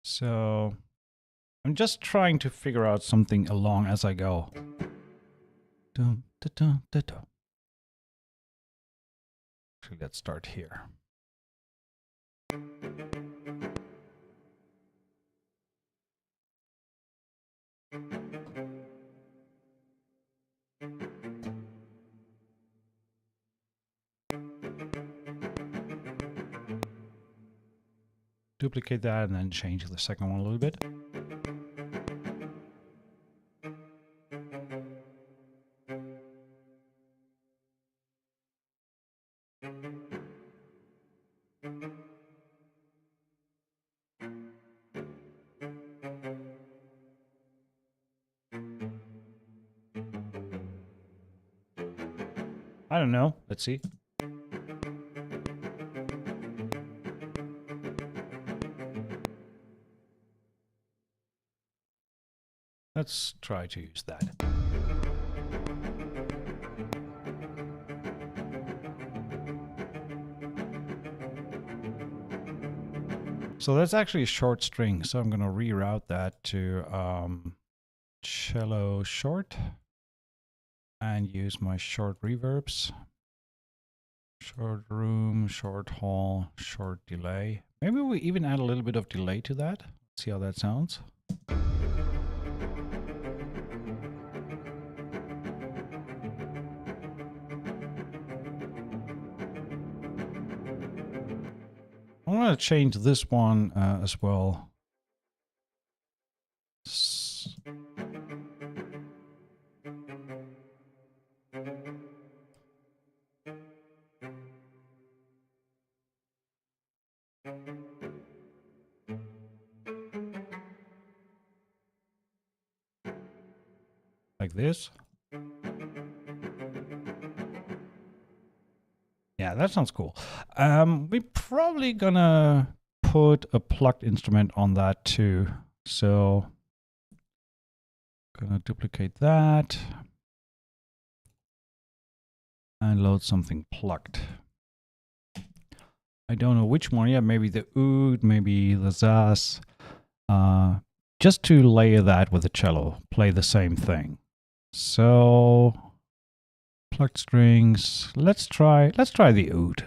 So I'm just trying to figure out something along as I go. Actually, let's start here. Duplicate that and then change the second one a little bit. I don't know. Let's see. Let's try to use that. So that's actually a short string, so I'm going to reroute that to cello short and use my short reverbs. Short room, short hall, short delay. Maybe we even add a little bit of delay to that. See how that sounds. I'm going to change this one as well. Like this. Yeah, that sounds cool. We're probably gonna put a plucked instrument on that too. So, gonna duplicate that and load something plucked. I don't know which one. Yeah, maybe the oud, maybe the zaz. Just to layer that with the cello, play the same thing. So, plucked strings. Let's try the oud.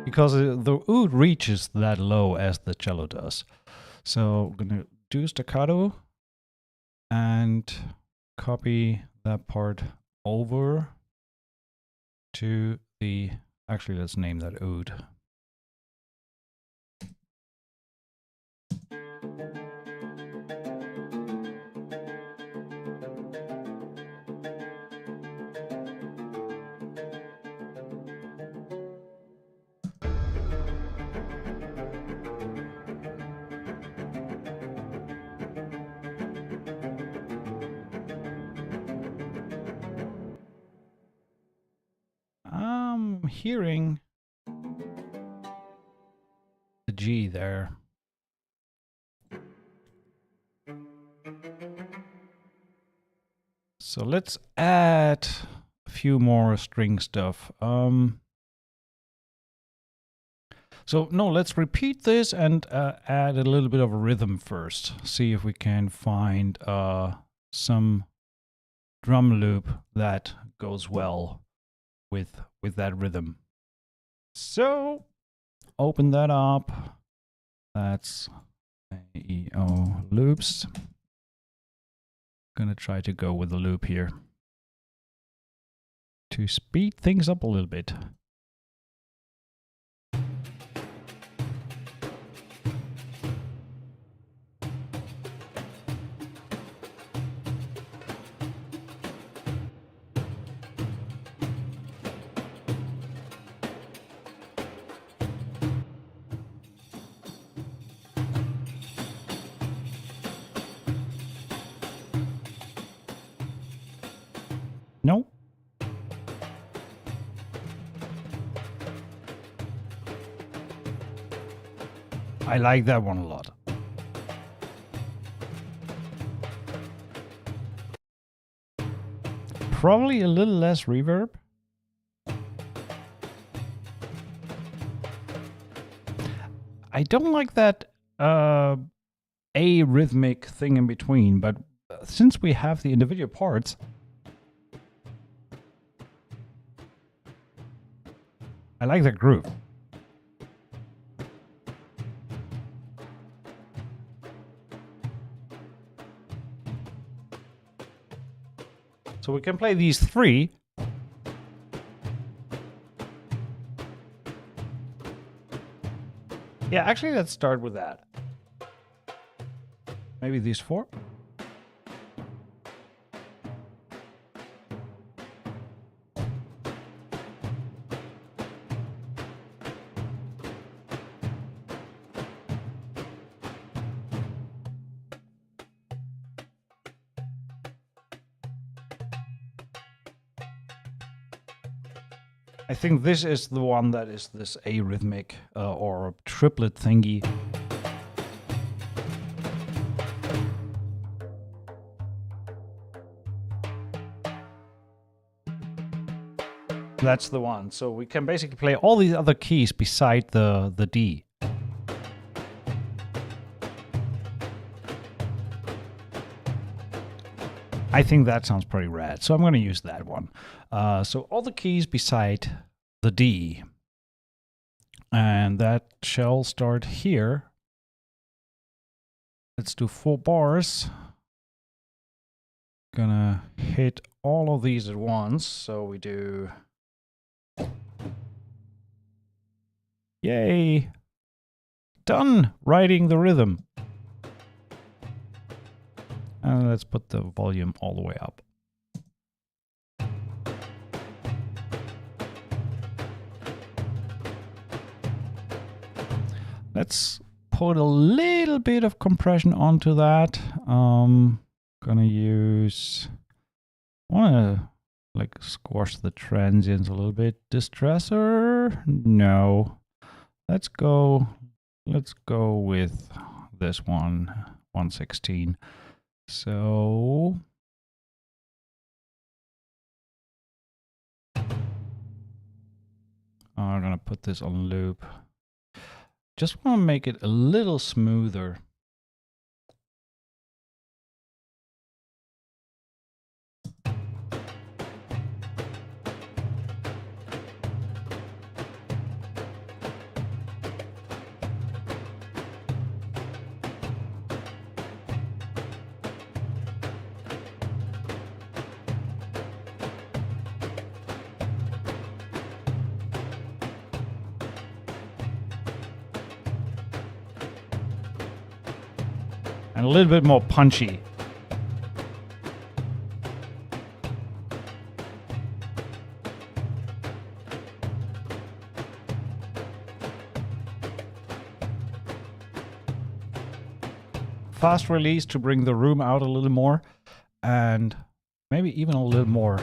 Because the oud reaches that low as the cello does. So I'm gonna do staccato and copy that part over to the, actually let's name that oud. I'm hearing the G there. So let's add a few more string stuff. So no, let's repeat this and add a little bit of a rhythm first. See if we can find some drum loop that goes well with that rhythm. So open that up. That's AEO loops. Gonna try to go with a loop here to speed things up a little bit. No. I like that one a lot. Probably a little less reverb. I don't like that arrhythmic thing in between, but since we have the individual parts, I like the groove. So we can play these three. Yeah, actually, let's start with that. Maybe these four. I think this is the one that is this arrhythmic or triplet thingy. That's the one. So we can basically play all these other keys beside the D. I think that sounds pretty rad. So I'm going to use that one. So all the keys beside the D. And that shall start here. Let's do 4 bars. Gonna hit all of these at once. So we do... Yay! Done writing the rhythm. And let's put the volume all the way up. Let's put a little bit of compression onto that. Gonna use... I wanna like squash the transients a little bit. Distressor? No. Let's go with this one, 116. So I'm gonna put this on loop. Just want to make it a little smoother. And a little bit more punchy. Fast release to bring the room out a little more, and maybe even a little more.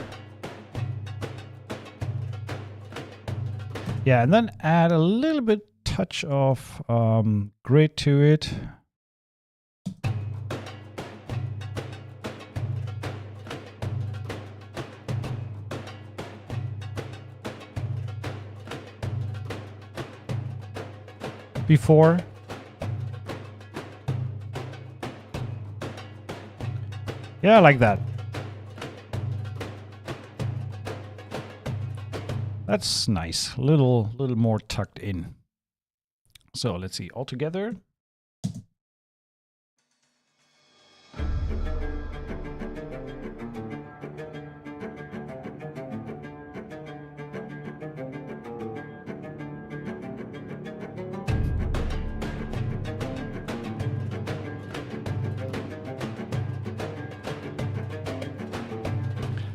Yeah, and then add a little bit touch of grit to it. Before. Yeah, like that. That's nice. Little more tucked in. So let's see, all together.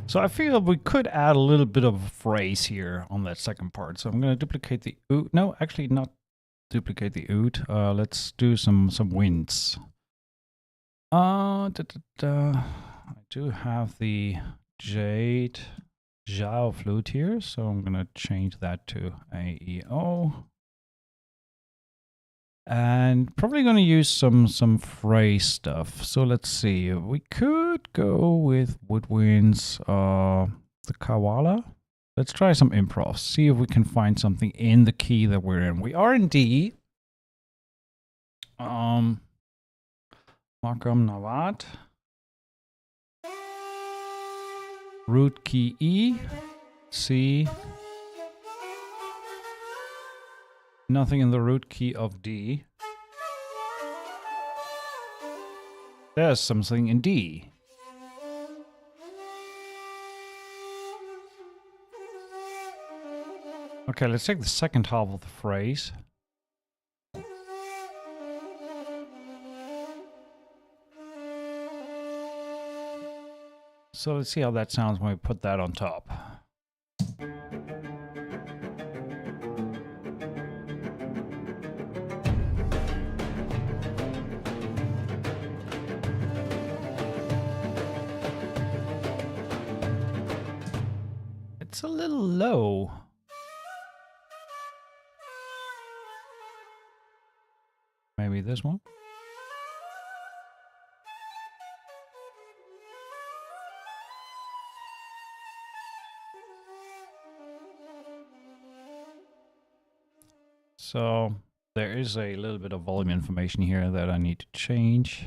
So I feel we could add a little bit of a phrase here on that second part. So I'm going to duplicate the oud. No, actually not duplicate the oud. Let's do some winds. I do have the jade Zhao flute here, so I'm going to change that to AEO. And probably going to use some phrase stuff. So let's see. We could go with Woodwinds, the Kawala. Let's try some improv. See if we can find something in the key that we're in. We are in D. Makam Nawat. Root key E. C. Nothing in the root key of D. There's something in D. Okay, let's take the second half of the phrase. So let's see how that sounds when we put that on top. It's a little low. Maybe this one. So there is a little bit of volume information here that I need to change.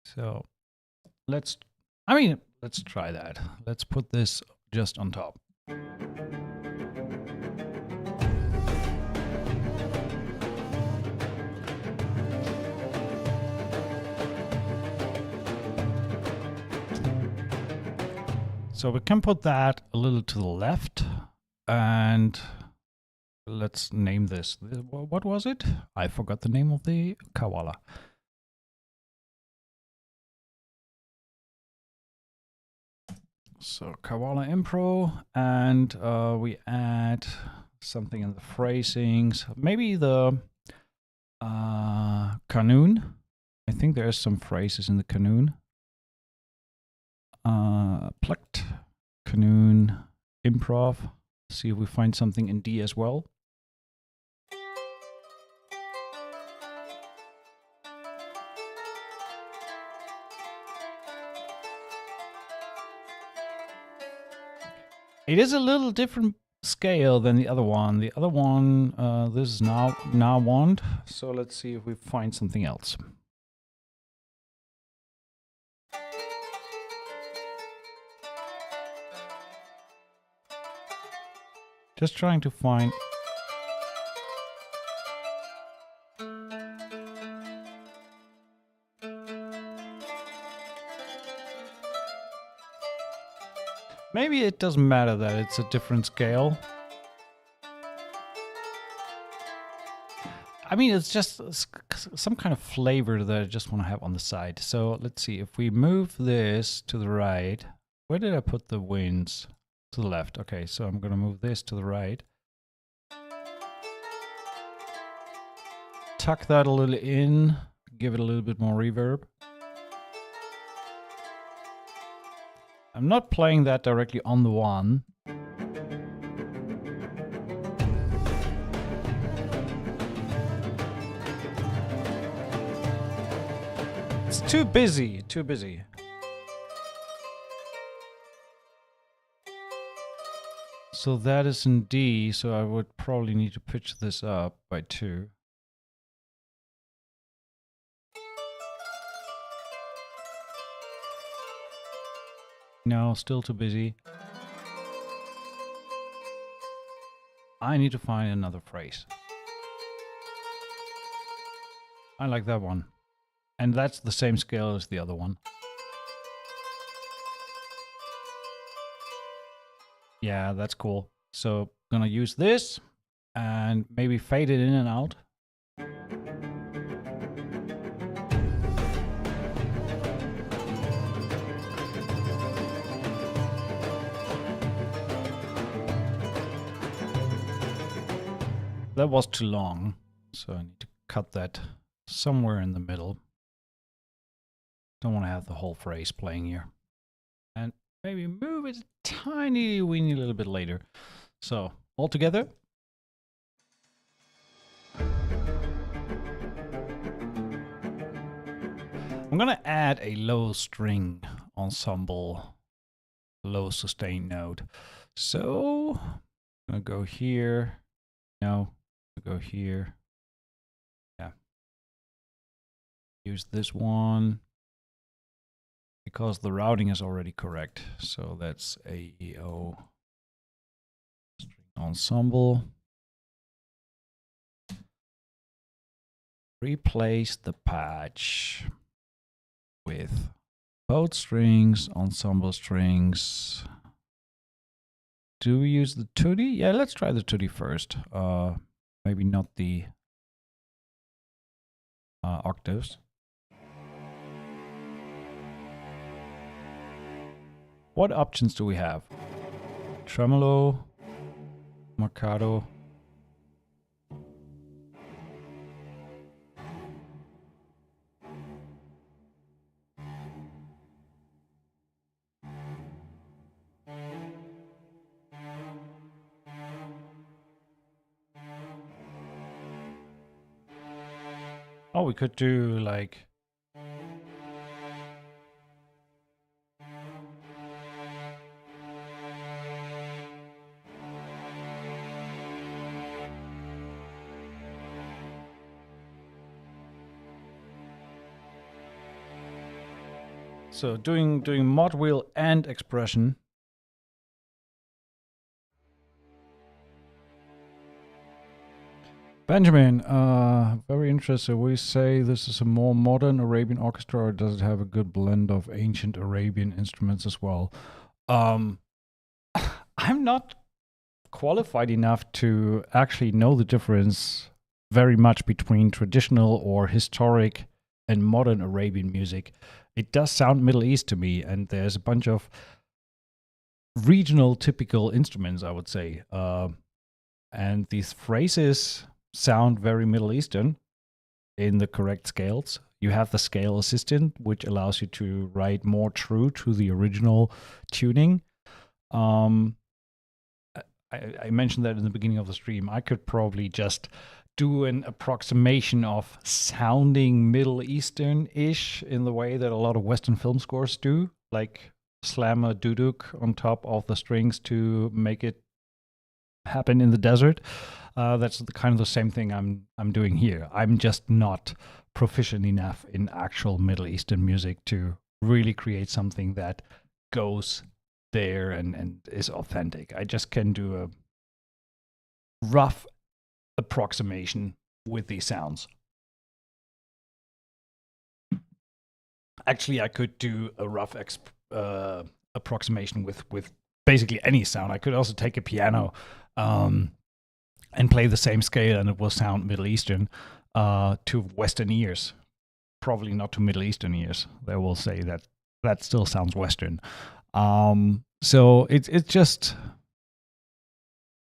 So let's try that. Let's put this just on top. So we can put that a little to the left, and let's name this. What was it? I forgot the name of the koala. So koala impro, and we add something in the phrasings. Maybe the kanun. I think there's some phrases in the kanun. Plucked, kanun, improv. See if we find something in D as well. It is a little different scale than the other one. The other one, this is now one. So let's see if we find something else. Just trying to find. Maybe it doesn't matter that it's a different scale. I mean, it's just some kind of flavor that I just want to have on the side. So let's see, if we move this to the right, where did I put the winds? To the left. Okay, so I'm going to move this to the right. Tuck that a little in, give it a little bit more reverb. I'm not playing that directly on the one. It's too busy, too busy. So that is in D, so I would probably need to pitch this up by 2. No, still too busy. I need to find another phrase. I like that one. And that's the same scale as the other one. Yeah, that's cool. So I'm gonna use this and maybe fade it in and out. That was too long, so I need to cut that somewhere in the middle. Don't want to have the whole phrase playing here. And maybe move it a tiny weeny little bit later. So, all together. I'm gonna add a low string ensemble, low sustain note. So, I'm gonna go here. No, go here. Yeah. Use this one because the routing is already correct. So that's AEO string ensemble. Replace the patch with both strings, ensemble strings. Do we use the tutti? Yeah, let's try the tutti first. Maybe not the octaves. What options do we have? Tremolo, marcato. Oh, we could do like... So doing mod wheel and expression. Benjamin, very interested. We say this is a more modern Arabian orchestra, or does it have a good blend of ancient Arabian instruments as well? I'm not qualified enough to actually know the difference very much between traditional or historic and modern Arabian music. It does sound Middle East to me, and there's a bunch of regional typical instruments, I would say. And these phrases sound very Middle Eastern in the correct scales. You have the scale assistant, which allows you to write more true to the original tuning. I mentioned that in the beginning of the stream. I could probably just do an approximation of sounding Middle Eastern-ish in the way that a lot of Western film scores do, like slam a duduk on top of the strings to make it happen in the desert. That's kind of the same thing I'm doing here. I'm just not proficient enough in actual Middle Eastern music to really create something that goes there and is authentic. I just can do a rough approximation with these sounds. Actually, I could do a rough approximation with basically any sound. I could also take a piano and play the same scale, and it will sound Middle Eastern to Western ears. Probably not to Middle Eastern ears. They will say that still sounds Western. So it's just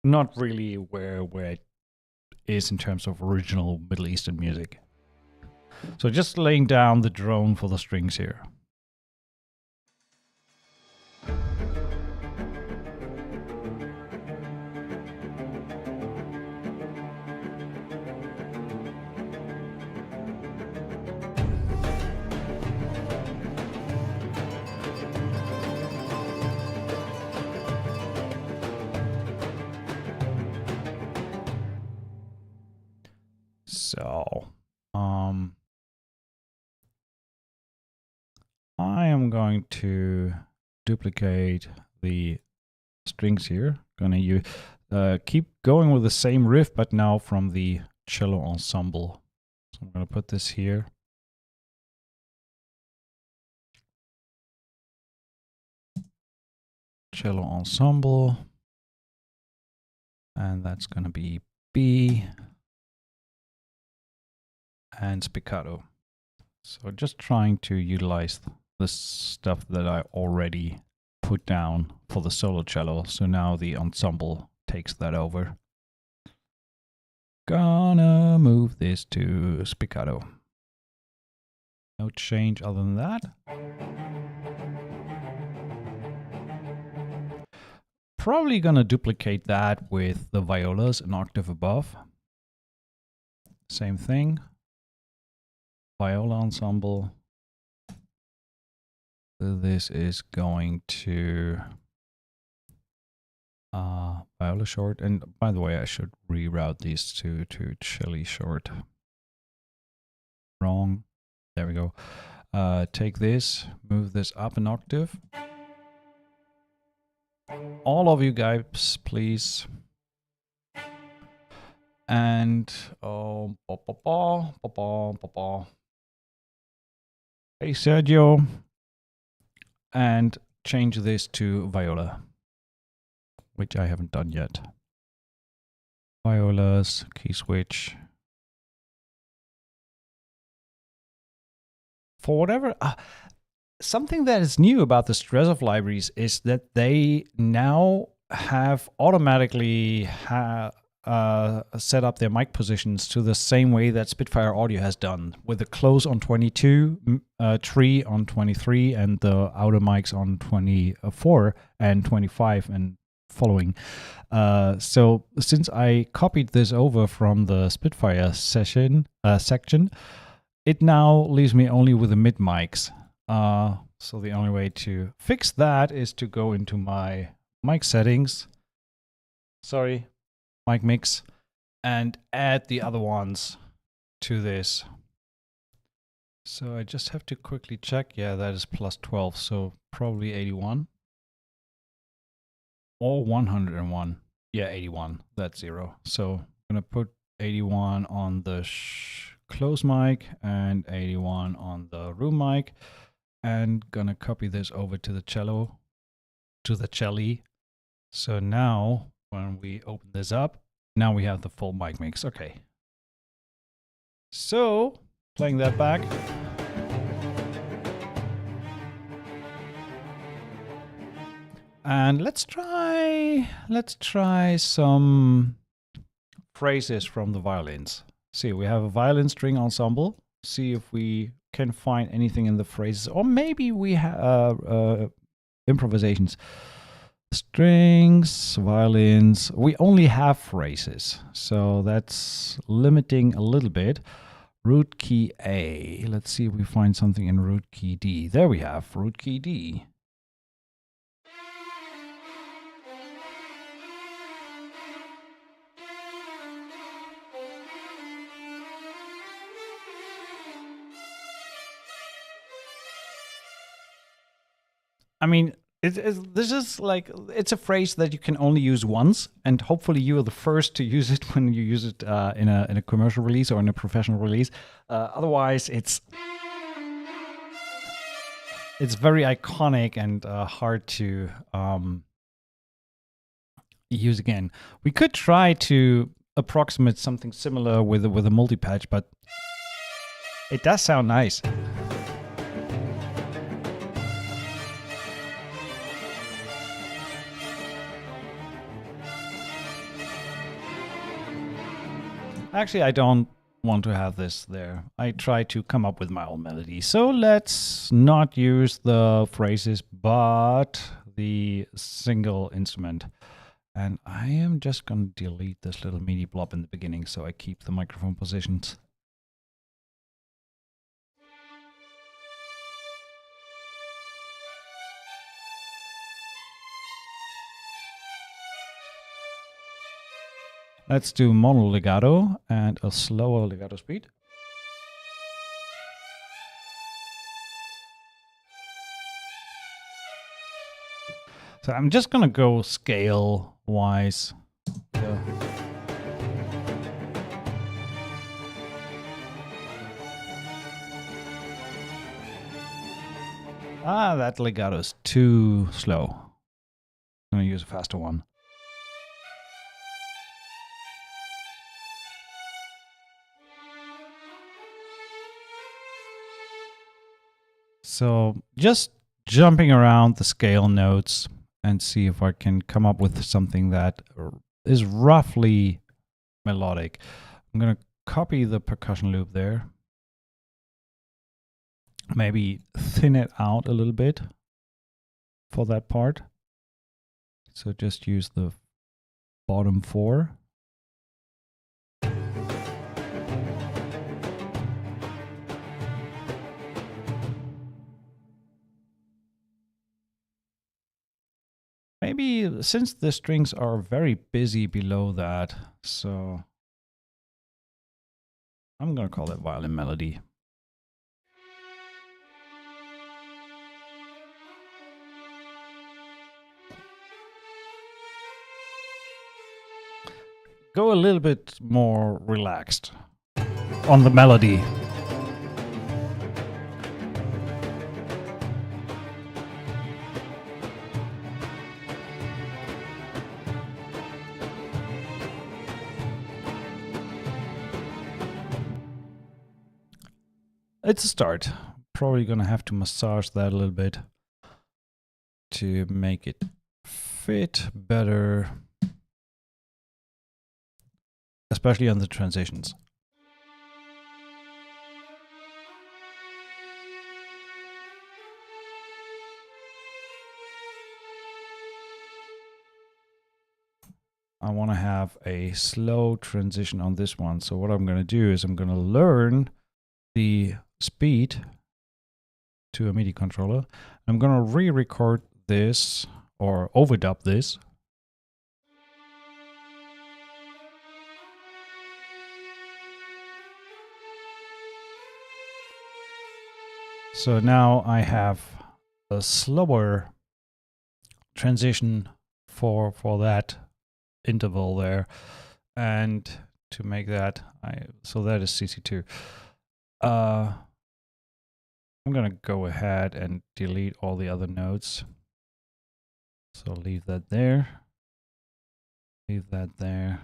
not really where it is in terms of original Middle Eastern music. So just laying down the drone for the strings here. So, I am going to duplicate the strings here. Gonna keep going with the same riff, but now from the cello ensemble. So I'm gonna put this here. Cello ensemble, and that's gonna be B and spiccato. So just trying to utilize the stuff that I already put down for the solo cello. So now the ensemble takes that over. Gonna move this to spiccato. No change other than that. Probably gonna duplicate that with the violas an octave above. Same thing. Viola ensemble. This is going to viola short. And by the way, I should reroute these to cello short. Wrong. There we go. Take this, move this up an octave. All of you guys, please. And hey Sergio, and change this to viola, which I haven't done yet. Violas, key switch. For whatever, something that is new about the Strezov libraries is that they now have automatically set up their mic positions to the same way that Spitfire Audio has done, with the close on 22, tree on 23, and the outer mics on 24 and 25 and following. So since I copied this over from the Spitfire section, it now leaves me only with the mid mics. So the only way to fix that is to go into my mic settings. Sorry, mic mix, and add the other ones to this. So I just have to quickly check. Yeah, that is plus 12, so probably 81 or 101. Yeah, 81. That's 0. So I'm gonna put 81 on the close mic and 81 on the room mic, and gonna copy this over to the cello, to the celli. So now when we open this up, now we have the full mic mix. Okay. So playing that back. And let's try some phrases from the violins. See, we have a violin string ensemble. See if we can find anything in the phrases, or maybe we have improvisations. Strings, violins. We only have phrases, so that's limiting a little bit. Root key A. Let's see if we find something in root key D. There we have root key D. I mean, this is like, it's a phrase that you can only use once, and hopefully you are the first to use it when you use it in a commercial release or in a professional release. Otherwise, it's very iconic and hard to use again. We could try to approximate something similar with a multi-patch, but it does sound nice. Actually, I don't want to have this there. I try to come up with my own melody. So let's not use the phrases, but the single instrument. And I am just going to delete this little MIDI blob in the beginning so I keep the microphone positions. Let's do mono legato and a slower legato speed. So I'm just gonna go scale wise. Yeah. That legato is too slow. I'm gonna use a faster one. So just jumping around the scale notes and see if I can come up with something that is roughly melodic. I'm going to copy the percussion loop there. Maybe thin it out a little bit for that part. So just use the bottom 4. Maybe since the strings are very busy below that, so I'm going to call it violin melody. Go a little bit more relaxed on the melody. It's a start. Probably gonna have to massage that a little bit to make it fit better, especially on the transitions. I want to have a slow transition on this one. So what I'm going to do is I'm going to learn the speed to a MIDI controller. I'm gonna re-record this or overdub this. So now I have a slower transition for that interval there, and to make that, so that is CC2. I'm gonna go ahead and delete all the other notes. So leave that there, leave that there,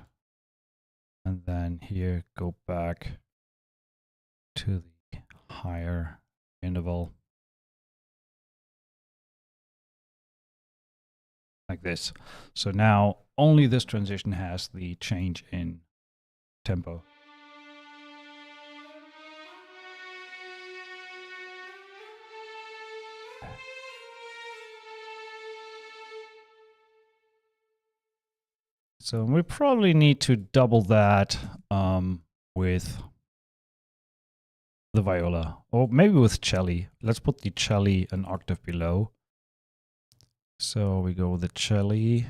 and then here go back to the higher interval. Like this. So now only this transition has the change in tempo. So we probably need to double that with the viola, or maybe with cello. Let's put the cello an octave below. So we go with the cello,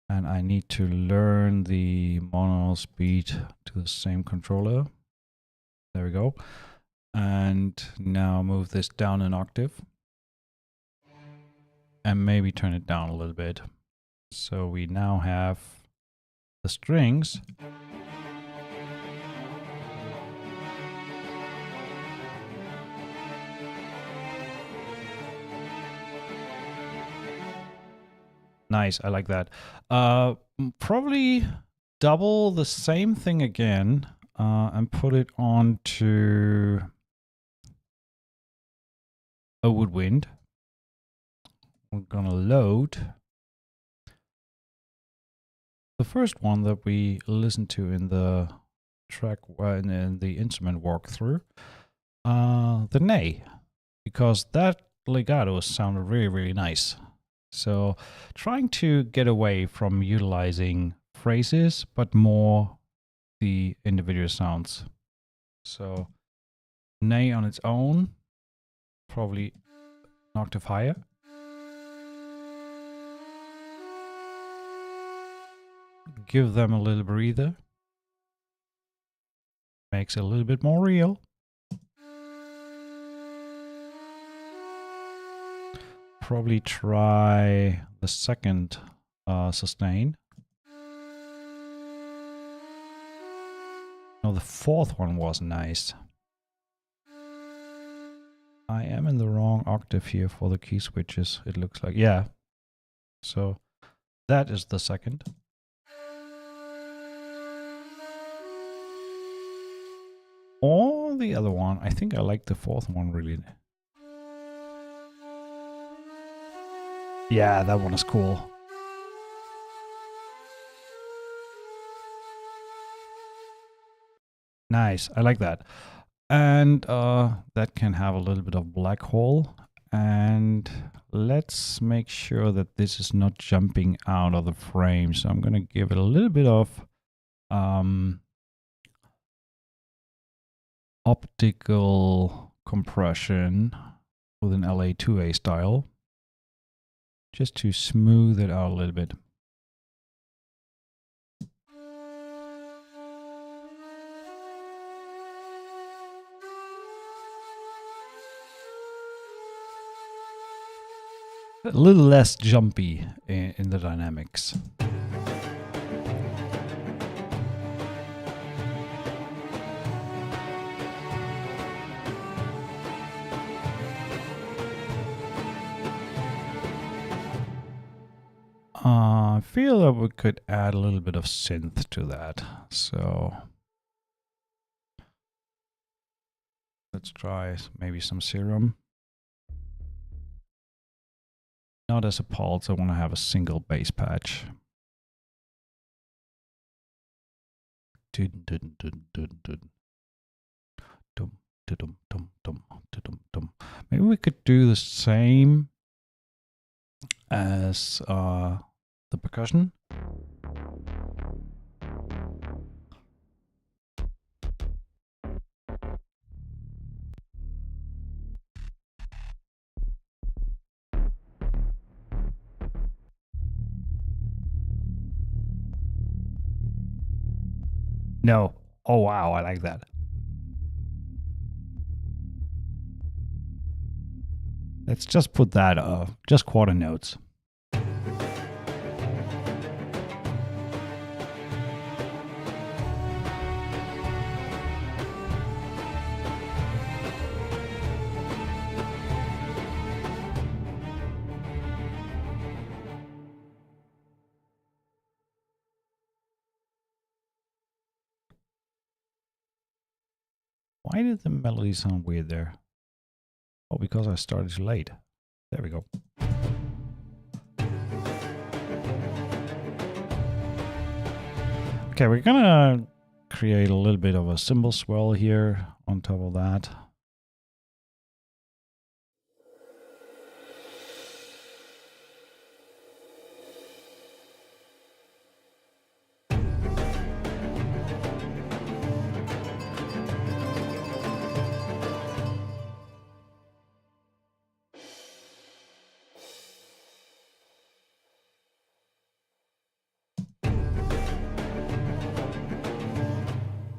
and I need to learn the mono speed to the same controller. There we go. And now move this down an octave, and maybe turn it down a little bit. So we now have the strings. Nice, I like that. Probably double the same thing again and put it onto a woodwind. We're gonna load the first one that we listened to in the track in the instrument walkthrough, the ney, because that legato sounded really, really nice. So trying to get away from utilizing phrases, but more the individual sounds. So ney on its own, probably an octave higher. Give them a little breather. Makes it a little bit more real. Probably try the second sustain. No, the fourth one was nice. I am in the wrong octave here for the key switches, it looks like. Yeah. So that is the second. Or the other one. I think I like the fourth one really. Yeah, that one is cool. Nice, I like that. And that can have a little bit of black hole. And let's make sure that this is not jumping out of the frame. So I'm going to give it a little bit of optical compression with an LA2A style, just to smooth it out a little bit. A little less jumpy in the dynamics. I feel that we could add a little bit of synth to that. So let's try maybe some serum. Not as a pulse, I want to have a single bass patch. Maybe we could do the same as the percussion. No. Oh, wow. I like that. Let's just put that, just quarter notes. Why did the melody sound weird there? Oh, because I started late. There we go. Okay, we're gonna create a little bit of a cymbal swell here on top of that.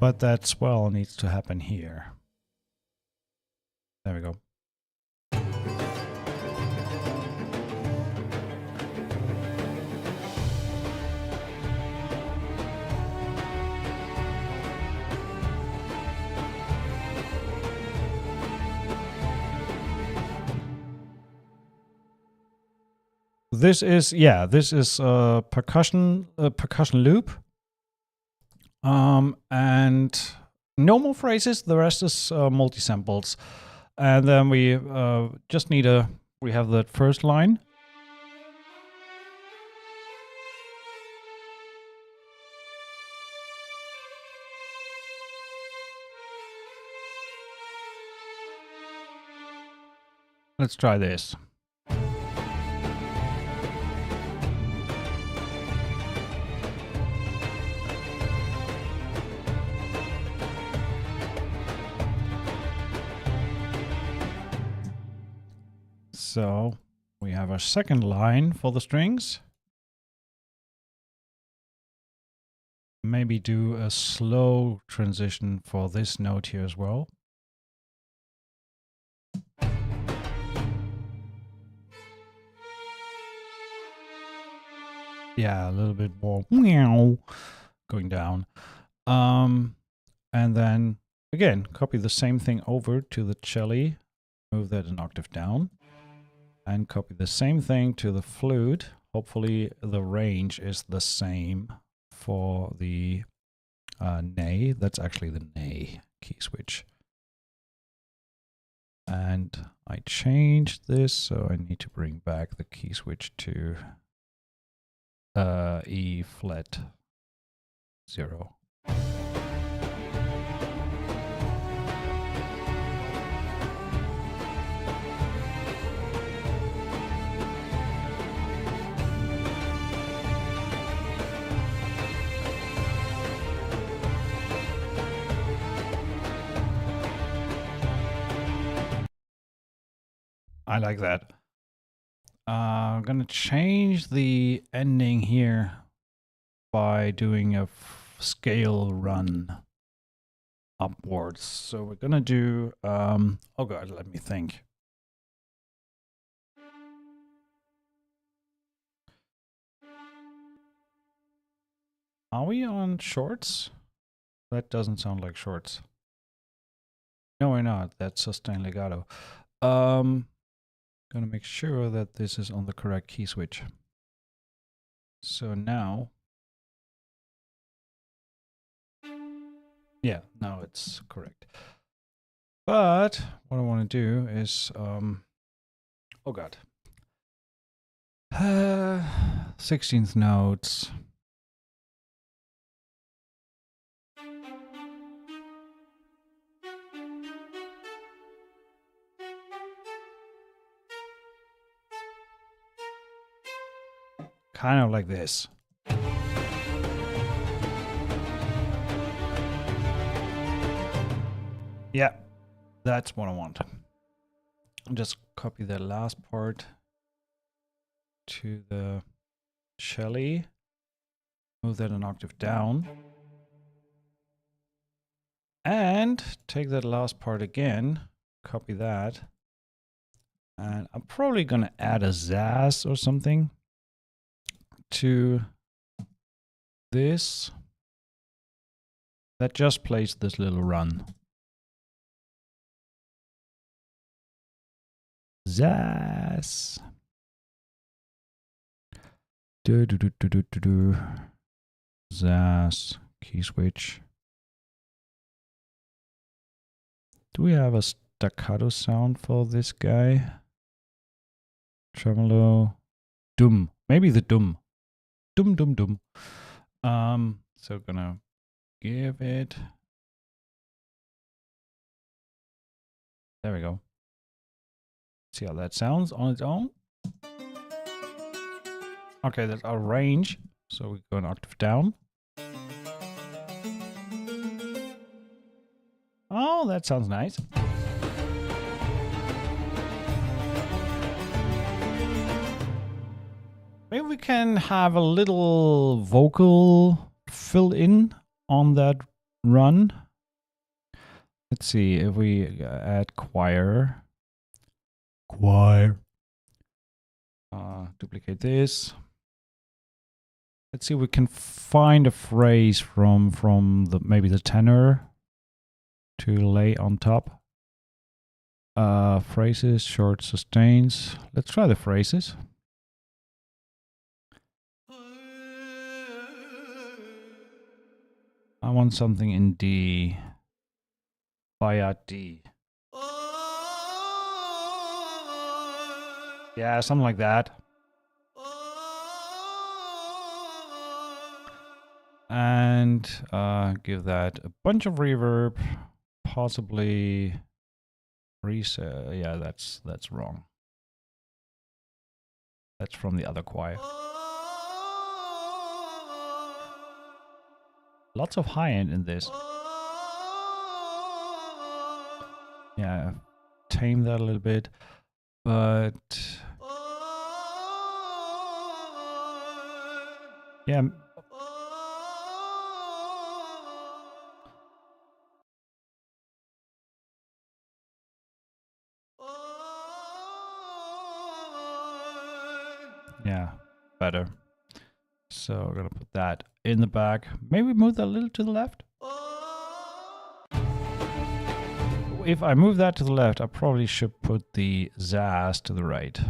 But that swell needs to happen here. There we go. This is, yeah, this is a percussion loop. And no more phrases. The rest is multi-samples. And then we just need we have that first line. Let's try this. So we have a second line for the strings. Maybe do a slow transition for this note here as well. Yeah, a little bit more going down. And then again, copy the same thing over to the cello, move that an octave down, and copy the same thing to the flute. Hopefully the range is the same for the nay. That's actually the nay key switch. And I changed this, so I need to bring back the key switch to E flat 0. I like that. I'm gonna change the ending here by doing a scale run upwards. So we're gonna do, oh god, let me think. Are we on shorts? That doesn't sound like shorts. No, we're not. That's sustained legato. Gonna make sure that this is on the correct key switch. So now, yeah, now it's correct. But what I want to do is, oh god, 16th notes. Kind of like this. Yeah, that's what I want. Just copy the last part to the cello. Move that an octave down. And take that last part again, copy that. And I'm probably going to add a Zaz or something to this. That just plays this little run. Zaz. Do do do do do do do. Zaz. Key switch. Do we have a staccato sound for this guy? Tremolo. Dum. Maybe the dum. Dum dum dum. So gonna give it. There we go. See how that sounds on its own. Okay, that's our range. So we go an octave down. Oh, that sounds nice. Maybe we can have a little vocal fill in on that run. Let's see if we add choir. Duplicate this. Let's see if we can find a phrase from the maybe the tenor to lay on top. Phrases, short sustains. Let's try the phrases. I want something in D. Via D. Yeah, something like that. And give that a bunch of reverb, possibly reset. Yeah, that's wrong. That's from the other choir. Lots of high end in this. Yeah, tame that a little bit, but yeah. Yeah, better. So we're gonna put that in the back. Maybe move that a little to the left. If I move that to the left, I probably should put the Zaz to the right.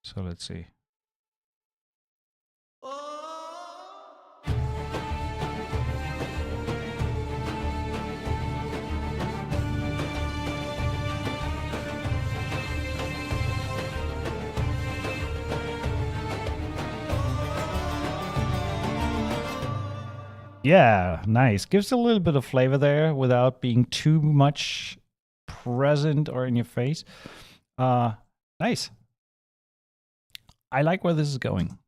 So let's see. Yeah, nice. Gives a little bit of flavor there without being too much present or in your face. Nice. I like where this is going.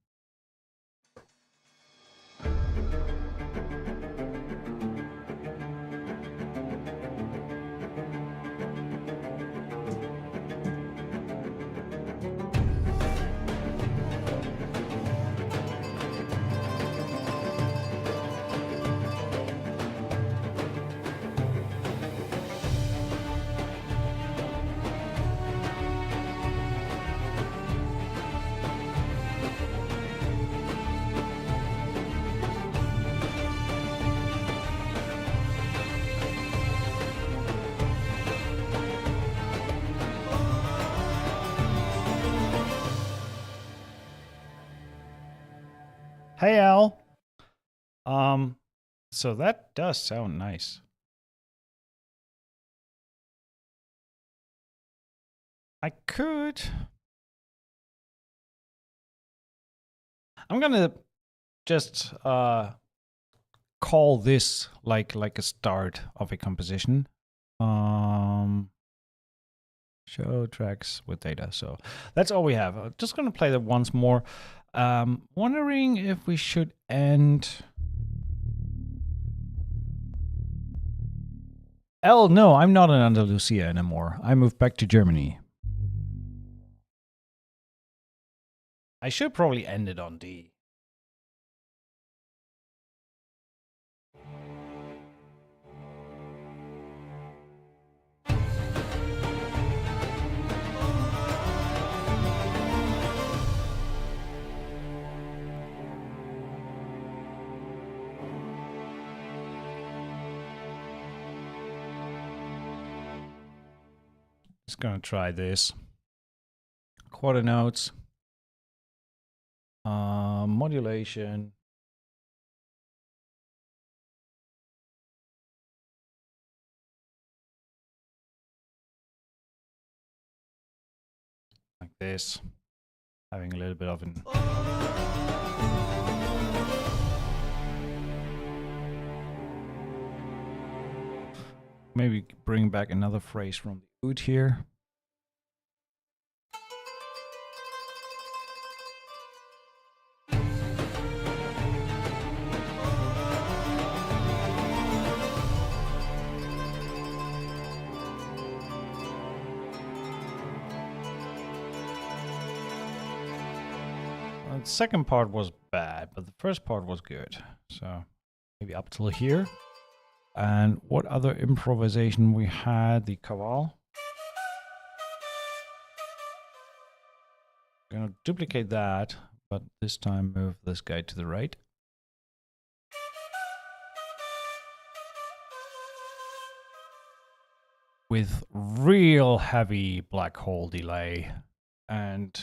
Hey, Al. So that does sound nice. I could. I'm gonna just call this like a start of a composition. Show tracks with data. So that's all we have. I'm just gonna play that once more. Wondering if we should end. No, I'm not in Andalusia anymore. I moved back to Germany. I should probably end it on D. Just gonna try this. Quarter notes. Modulation. Like this. Having a little bit of an... Maybe bring back another phrase from the oud here. The second part was bad, but the first part was good. So maybe up till here. And what other improvisation we had? The kaval. I'm gonna duplicate that, but this time move this guy to the right. With real heavy black hole delay and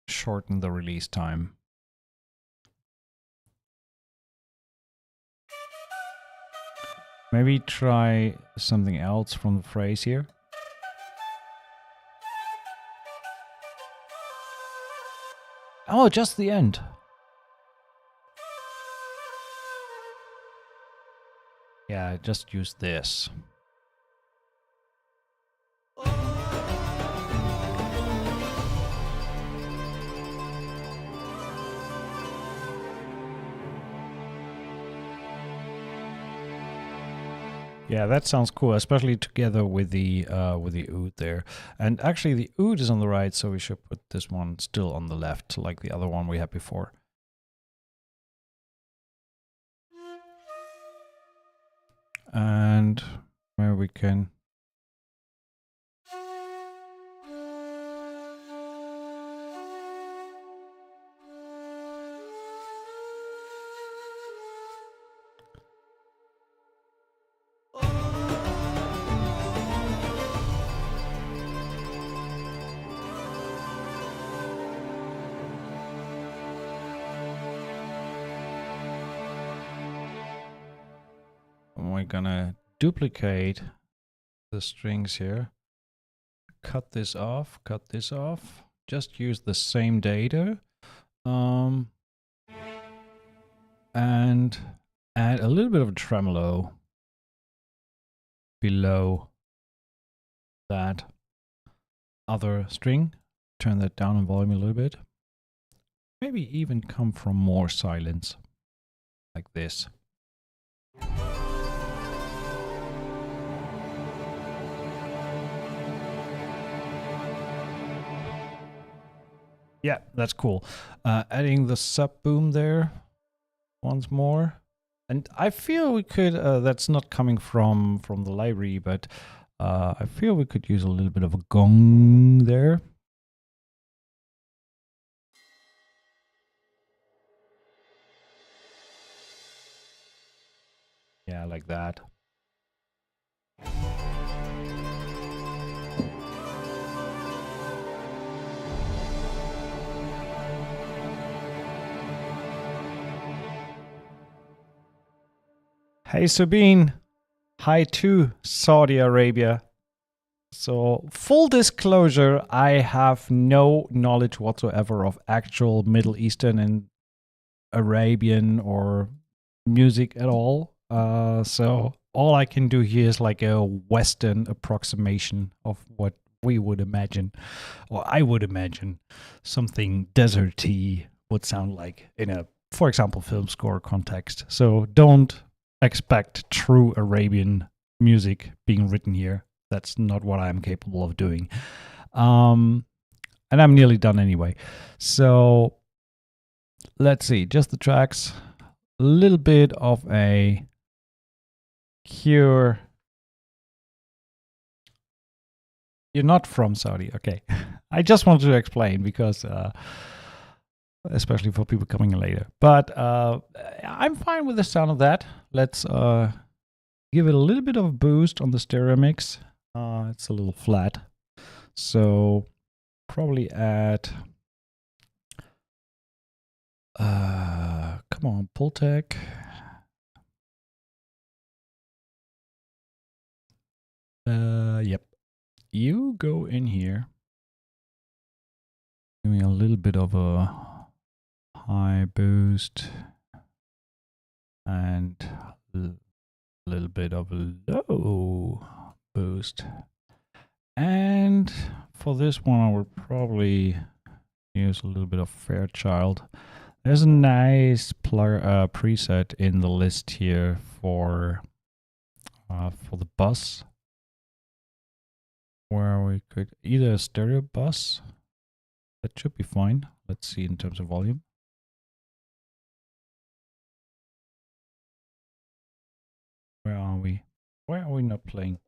shorten the release time. Maybe try something else from the phrase here. Oh, just the end. Yeah, just use this. Yeah, that sounds cool, especially together with the oud there. And actually the oud is on the right, so we should put this one still on the left, like the other one we had before. And where we can... We're gonna duplicate the strings here. Cut this off, just use the same data. And add a little bit of a tremolo below that other string. Turn that down in volume a little bit. Maybe even come from more silence, like this. Yeah, that's cool. Adding the sub boom there once more. And I feel we could, that's not coming from the library, but I feel we could use a little bit of a gong there. Yeah, like that. Hey Sabine, hi to Saudi Arabia. So full disclosure, I have no knowledge whatsoever of actual Middle Eastern and Arabian or music at all. So all I can do here is like a Western approximation of what we would imagine, or I would imagine something deserty would sound like in a, for example, film score context. So don't expect true Arabian music being written here. That's not what I'm capable of doing. And I'm nearly done anyway. So let's see, just the tracks. A little bit of a cure. You're not from Saudi, okay. I just wanted to explain because especially for people coming in later. But I'm fine with the sound of that. Let's give it a little bit of a boost on the stereo mix. It's a little flat. So probably add, come on, Pultec. Yep. You go in here. Give me a little bit of a high boost and a little bit of a low boost. And for this one, I will probably use a little bit of Fairchild. There's a nice preset in the list here for the bus, where we could either a stereo bus. That should be fine. Let's see in terms of volume. Where are we? Why are we not playing?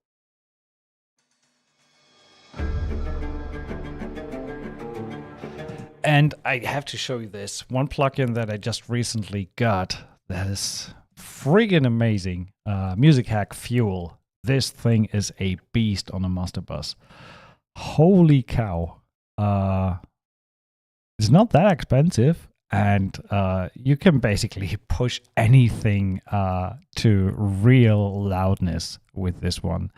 And I have to show you this one plugin that I just recently got that is friggin' amazing. Music Hack Fuel. This thing is a beast on a master bus. Holy cow. It's not that expensive, and you can basically push anything to real loudness with this one.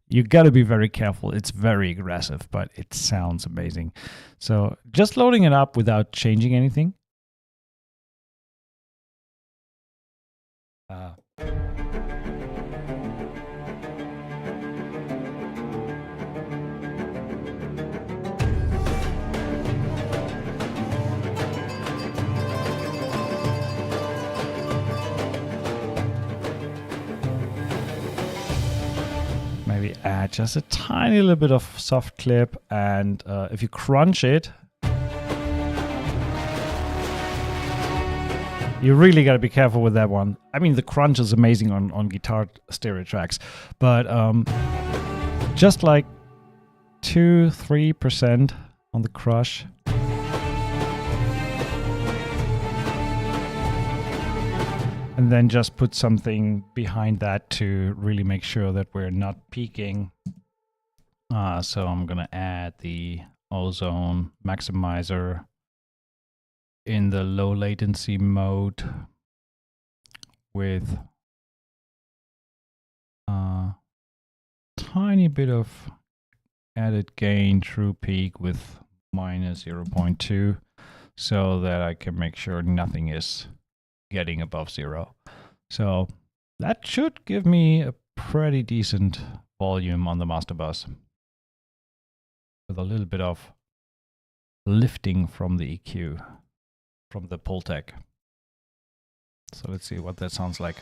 You got to be very careful. It's very aggressive, but it sounds amazing. So just loading it up without changing anything. Maybe add just a tiny little bit of soft clip, and if you crunch it, you really got to be careful with that one. I mean, the crunch is amazing on guitar stereo tracks, but just like 2-3% on the crush. And then just put something behind that to really make sure that we're not peaking. So I'm going to add the ozone maximizer in the low latency mode with a tiny bit of added gain through peak with minus 0.2 so that I can make sure nothing is getting above 0. So that should give me a pretty decent volume on the master bus with a little bit of lifting from the EQ, from the Pultec. So let's see what that sounds like.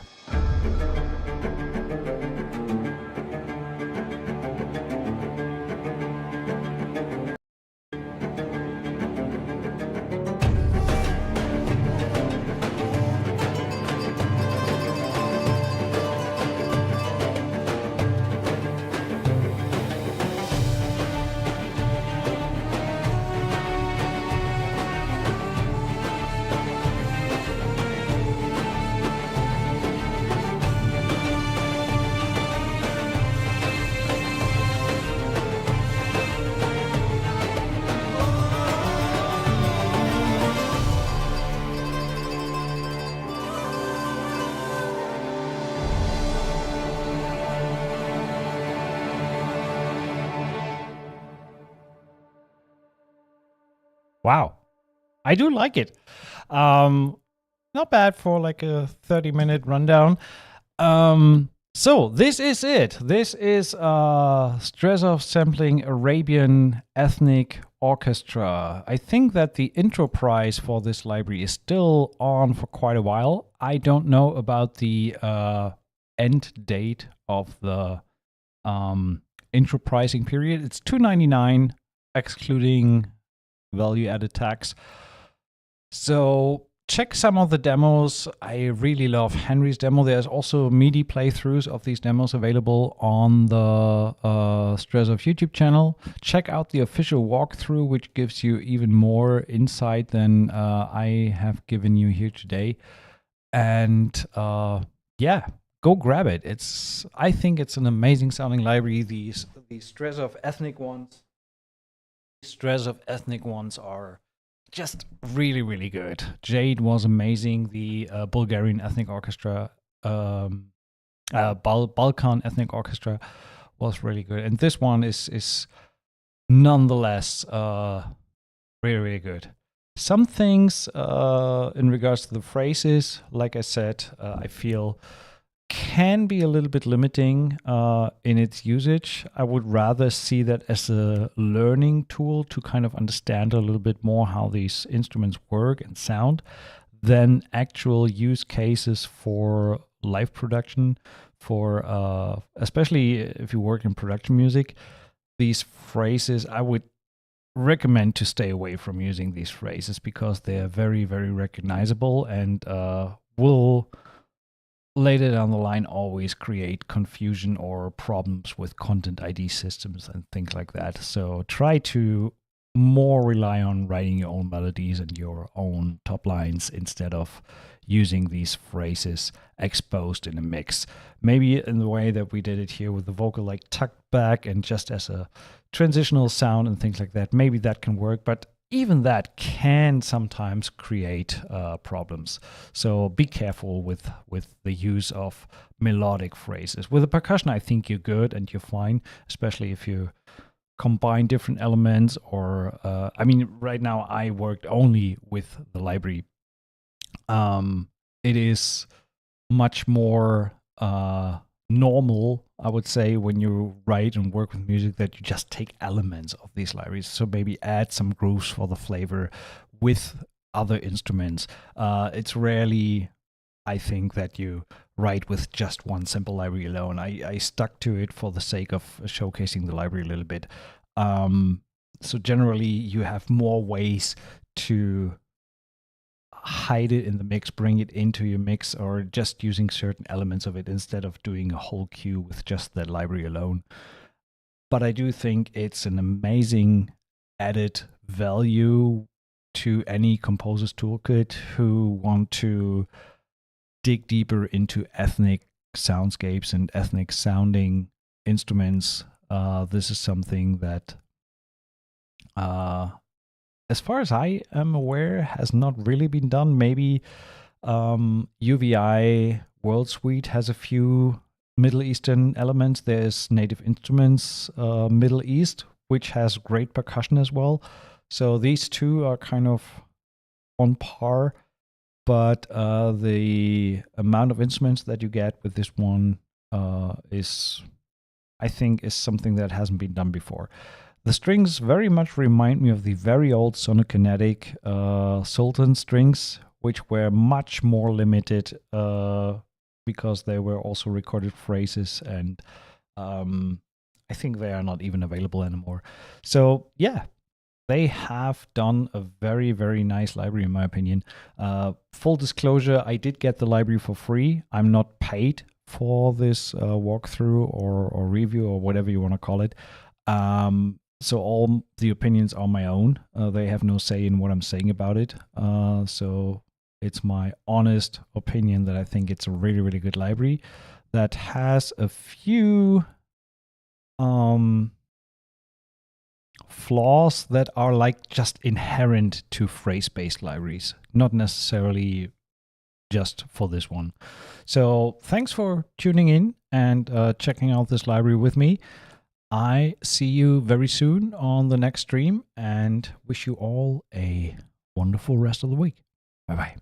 Wow, I do like it. Not bad for like a 30-minute rundown. So this is it. This is Strezov sampling Arabian ethnic orchestra. I think that the intro price for this library is still on for quite a while. I don't know about the end date of the intro pricing period. It's $2.99 excluding value added tax. So check some of the demos. I really love Henry's demo. There's also MIDI playthroughs of these demos available on the Strezov YouTube channel. Check out the official walkthrough, which gives you even more insight than I have given you here today. And yeah, go grab it. I think it's an amazing sounding library. These Strezov ethnic ones Strezov ethnic ones are just really, really good. Jade was amazing. The Bulgarian ethnic orchestra, Balkan ethnic orchestra was really good. And this one is nonetheless really, really good. Some things in regards to the phrases, like I said, I feel can be a little bit limiting in its usage. I would rather see that as a learning tool to kind of understand a little bit more how these instruments work and sound than actual use cases for live production, for especially if you work in production music. These phrases, I would recommend to stay away from using these phrases because they're very, very recognizable and will later down the line always create confusion or problems with content ID systems and things like that. So try to more rely on writing your own melodies and your own top lines instead of using these phrases exposed in a mix. Maybe in the way that we did it here with the vocal like tucked back and just as a transitional sound and things like that. Maybe that can work, but even that can sometimes create problems. So be careful with the use of melodic phrases. With the percussion, I think you're good and you're fine, especially if you combine different elements or, I mean, right now I worked only with the library. It is much more normal, I would say, when you write and work with music that you just take elements of these libraries. So maybe add some grooves for the flavor with other instruments. It's rarely, I think, that you write with just one simple library alone. I stuck to it for the sake of showcasing the library a little bit. So generally, you have more ways to hide it in the mix, bring it into your mix, or just using certain elements of it instead of doing a whole cue with just that library alone. But I do think it's an amazing added value to any composer's toolkit who want to dig deeper into ethnic soundscapes and ethnic sounding instruments. This is something that as far as I am aware, has not really been done. Maybe UVI World Suite has a few Middle Eastern elements. There's Native Instruments Middle East, which has great percussion as well. So these two are kind of on par, but the amount of instruments that you get with this one is, I think, is something that hasn't been done before. The strings very much remind me of the very old Sonokinetic Sultan strings, which were much more limited because they were also recorded phrases, and I think they are not even available anymore. So yeah, they have done a very, very nice library in my opinion. Full disclosure, I did get the library for free. I'm not paid for this walkthrough or review or whatever you want to call it. So all the opinions are my own. They have no say in what I'm saying about it. So it's my honest opinion that I think it's a really, really good library that has a few flaws that are like just inherent to phrase-based libraries, not necessarily just for this one. So thanks for tuning in and checking out this library with me. I see you very soon on the next stream and wish you all a wonderful rest of the week. Bye-bye.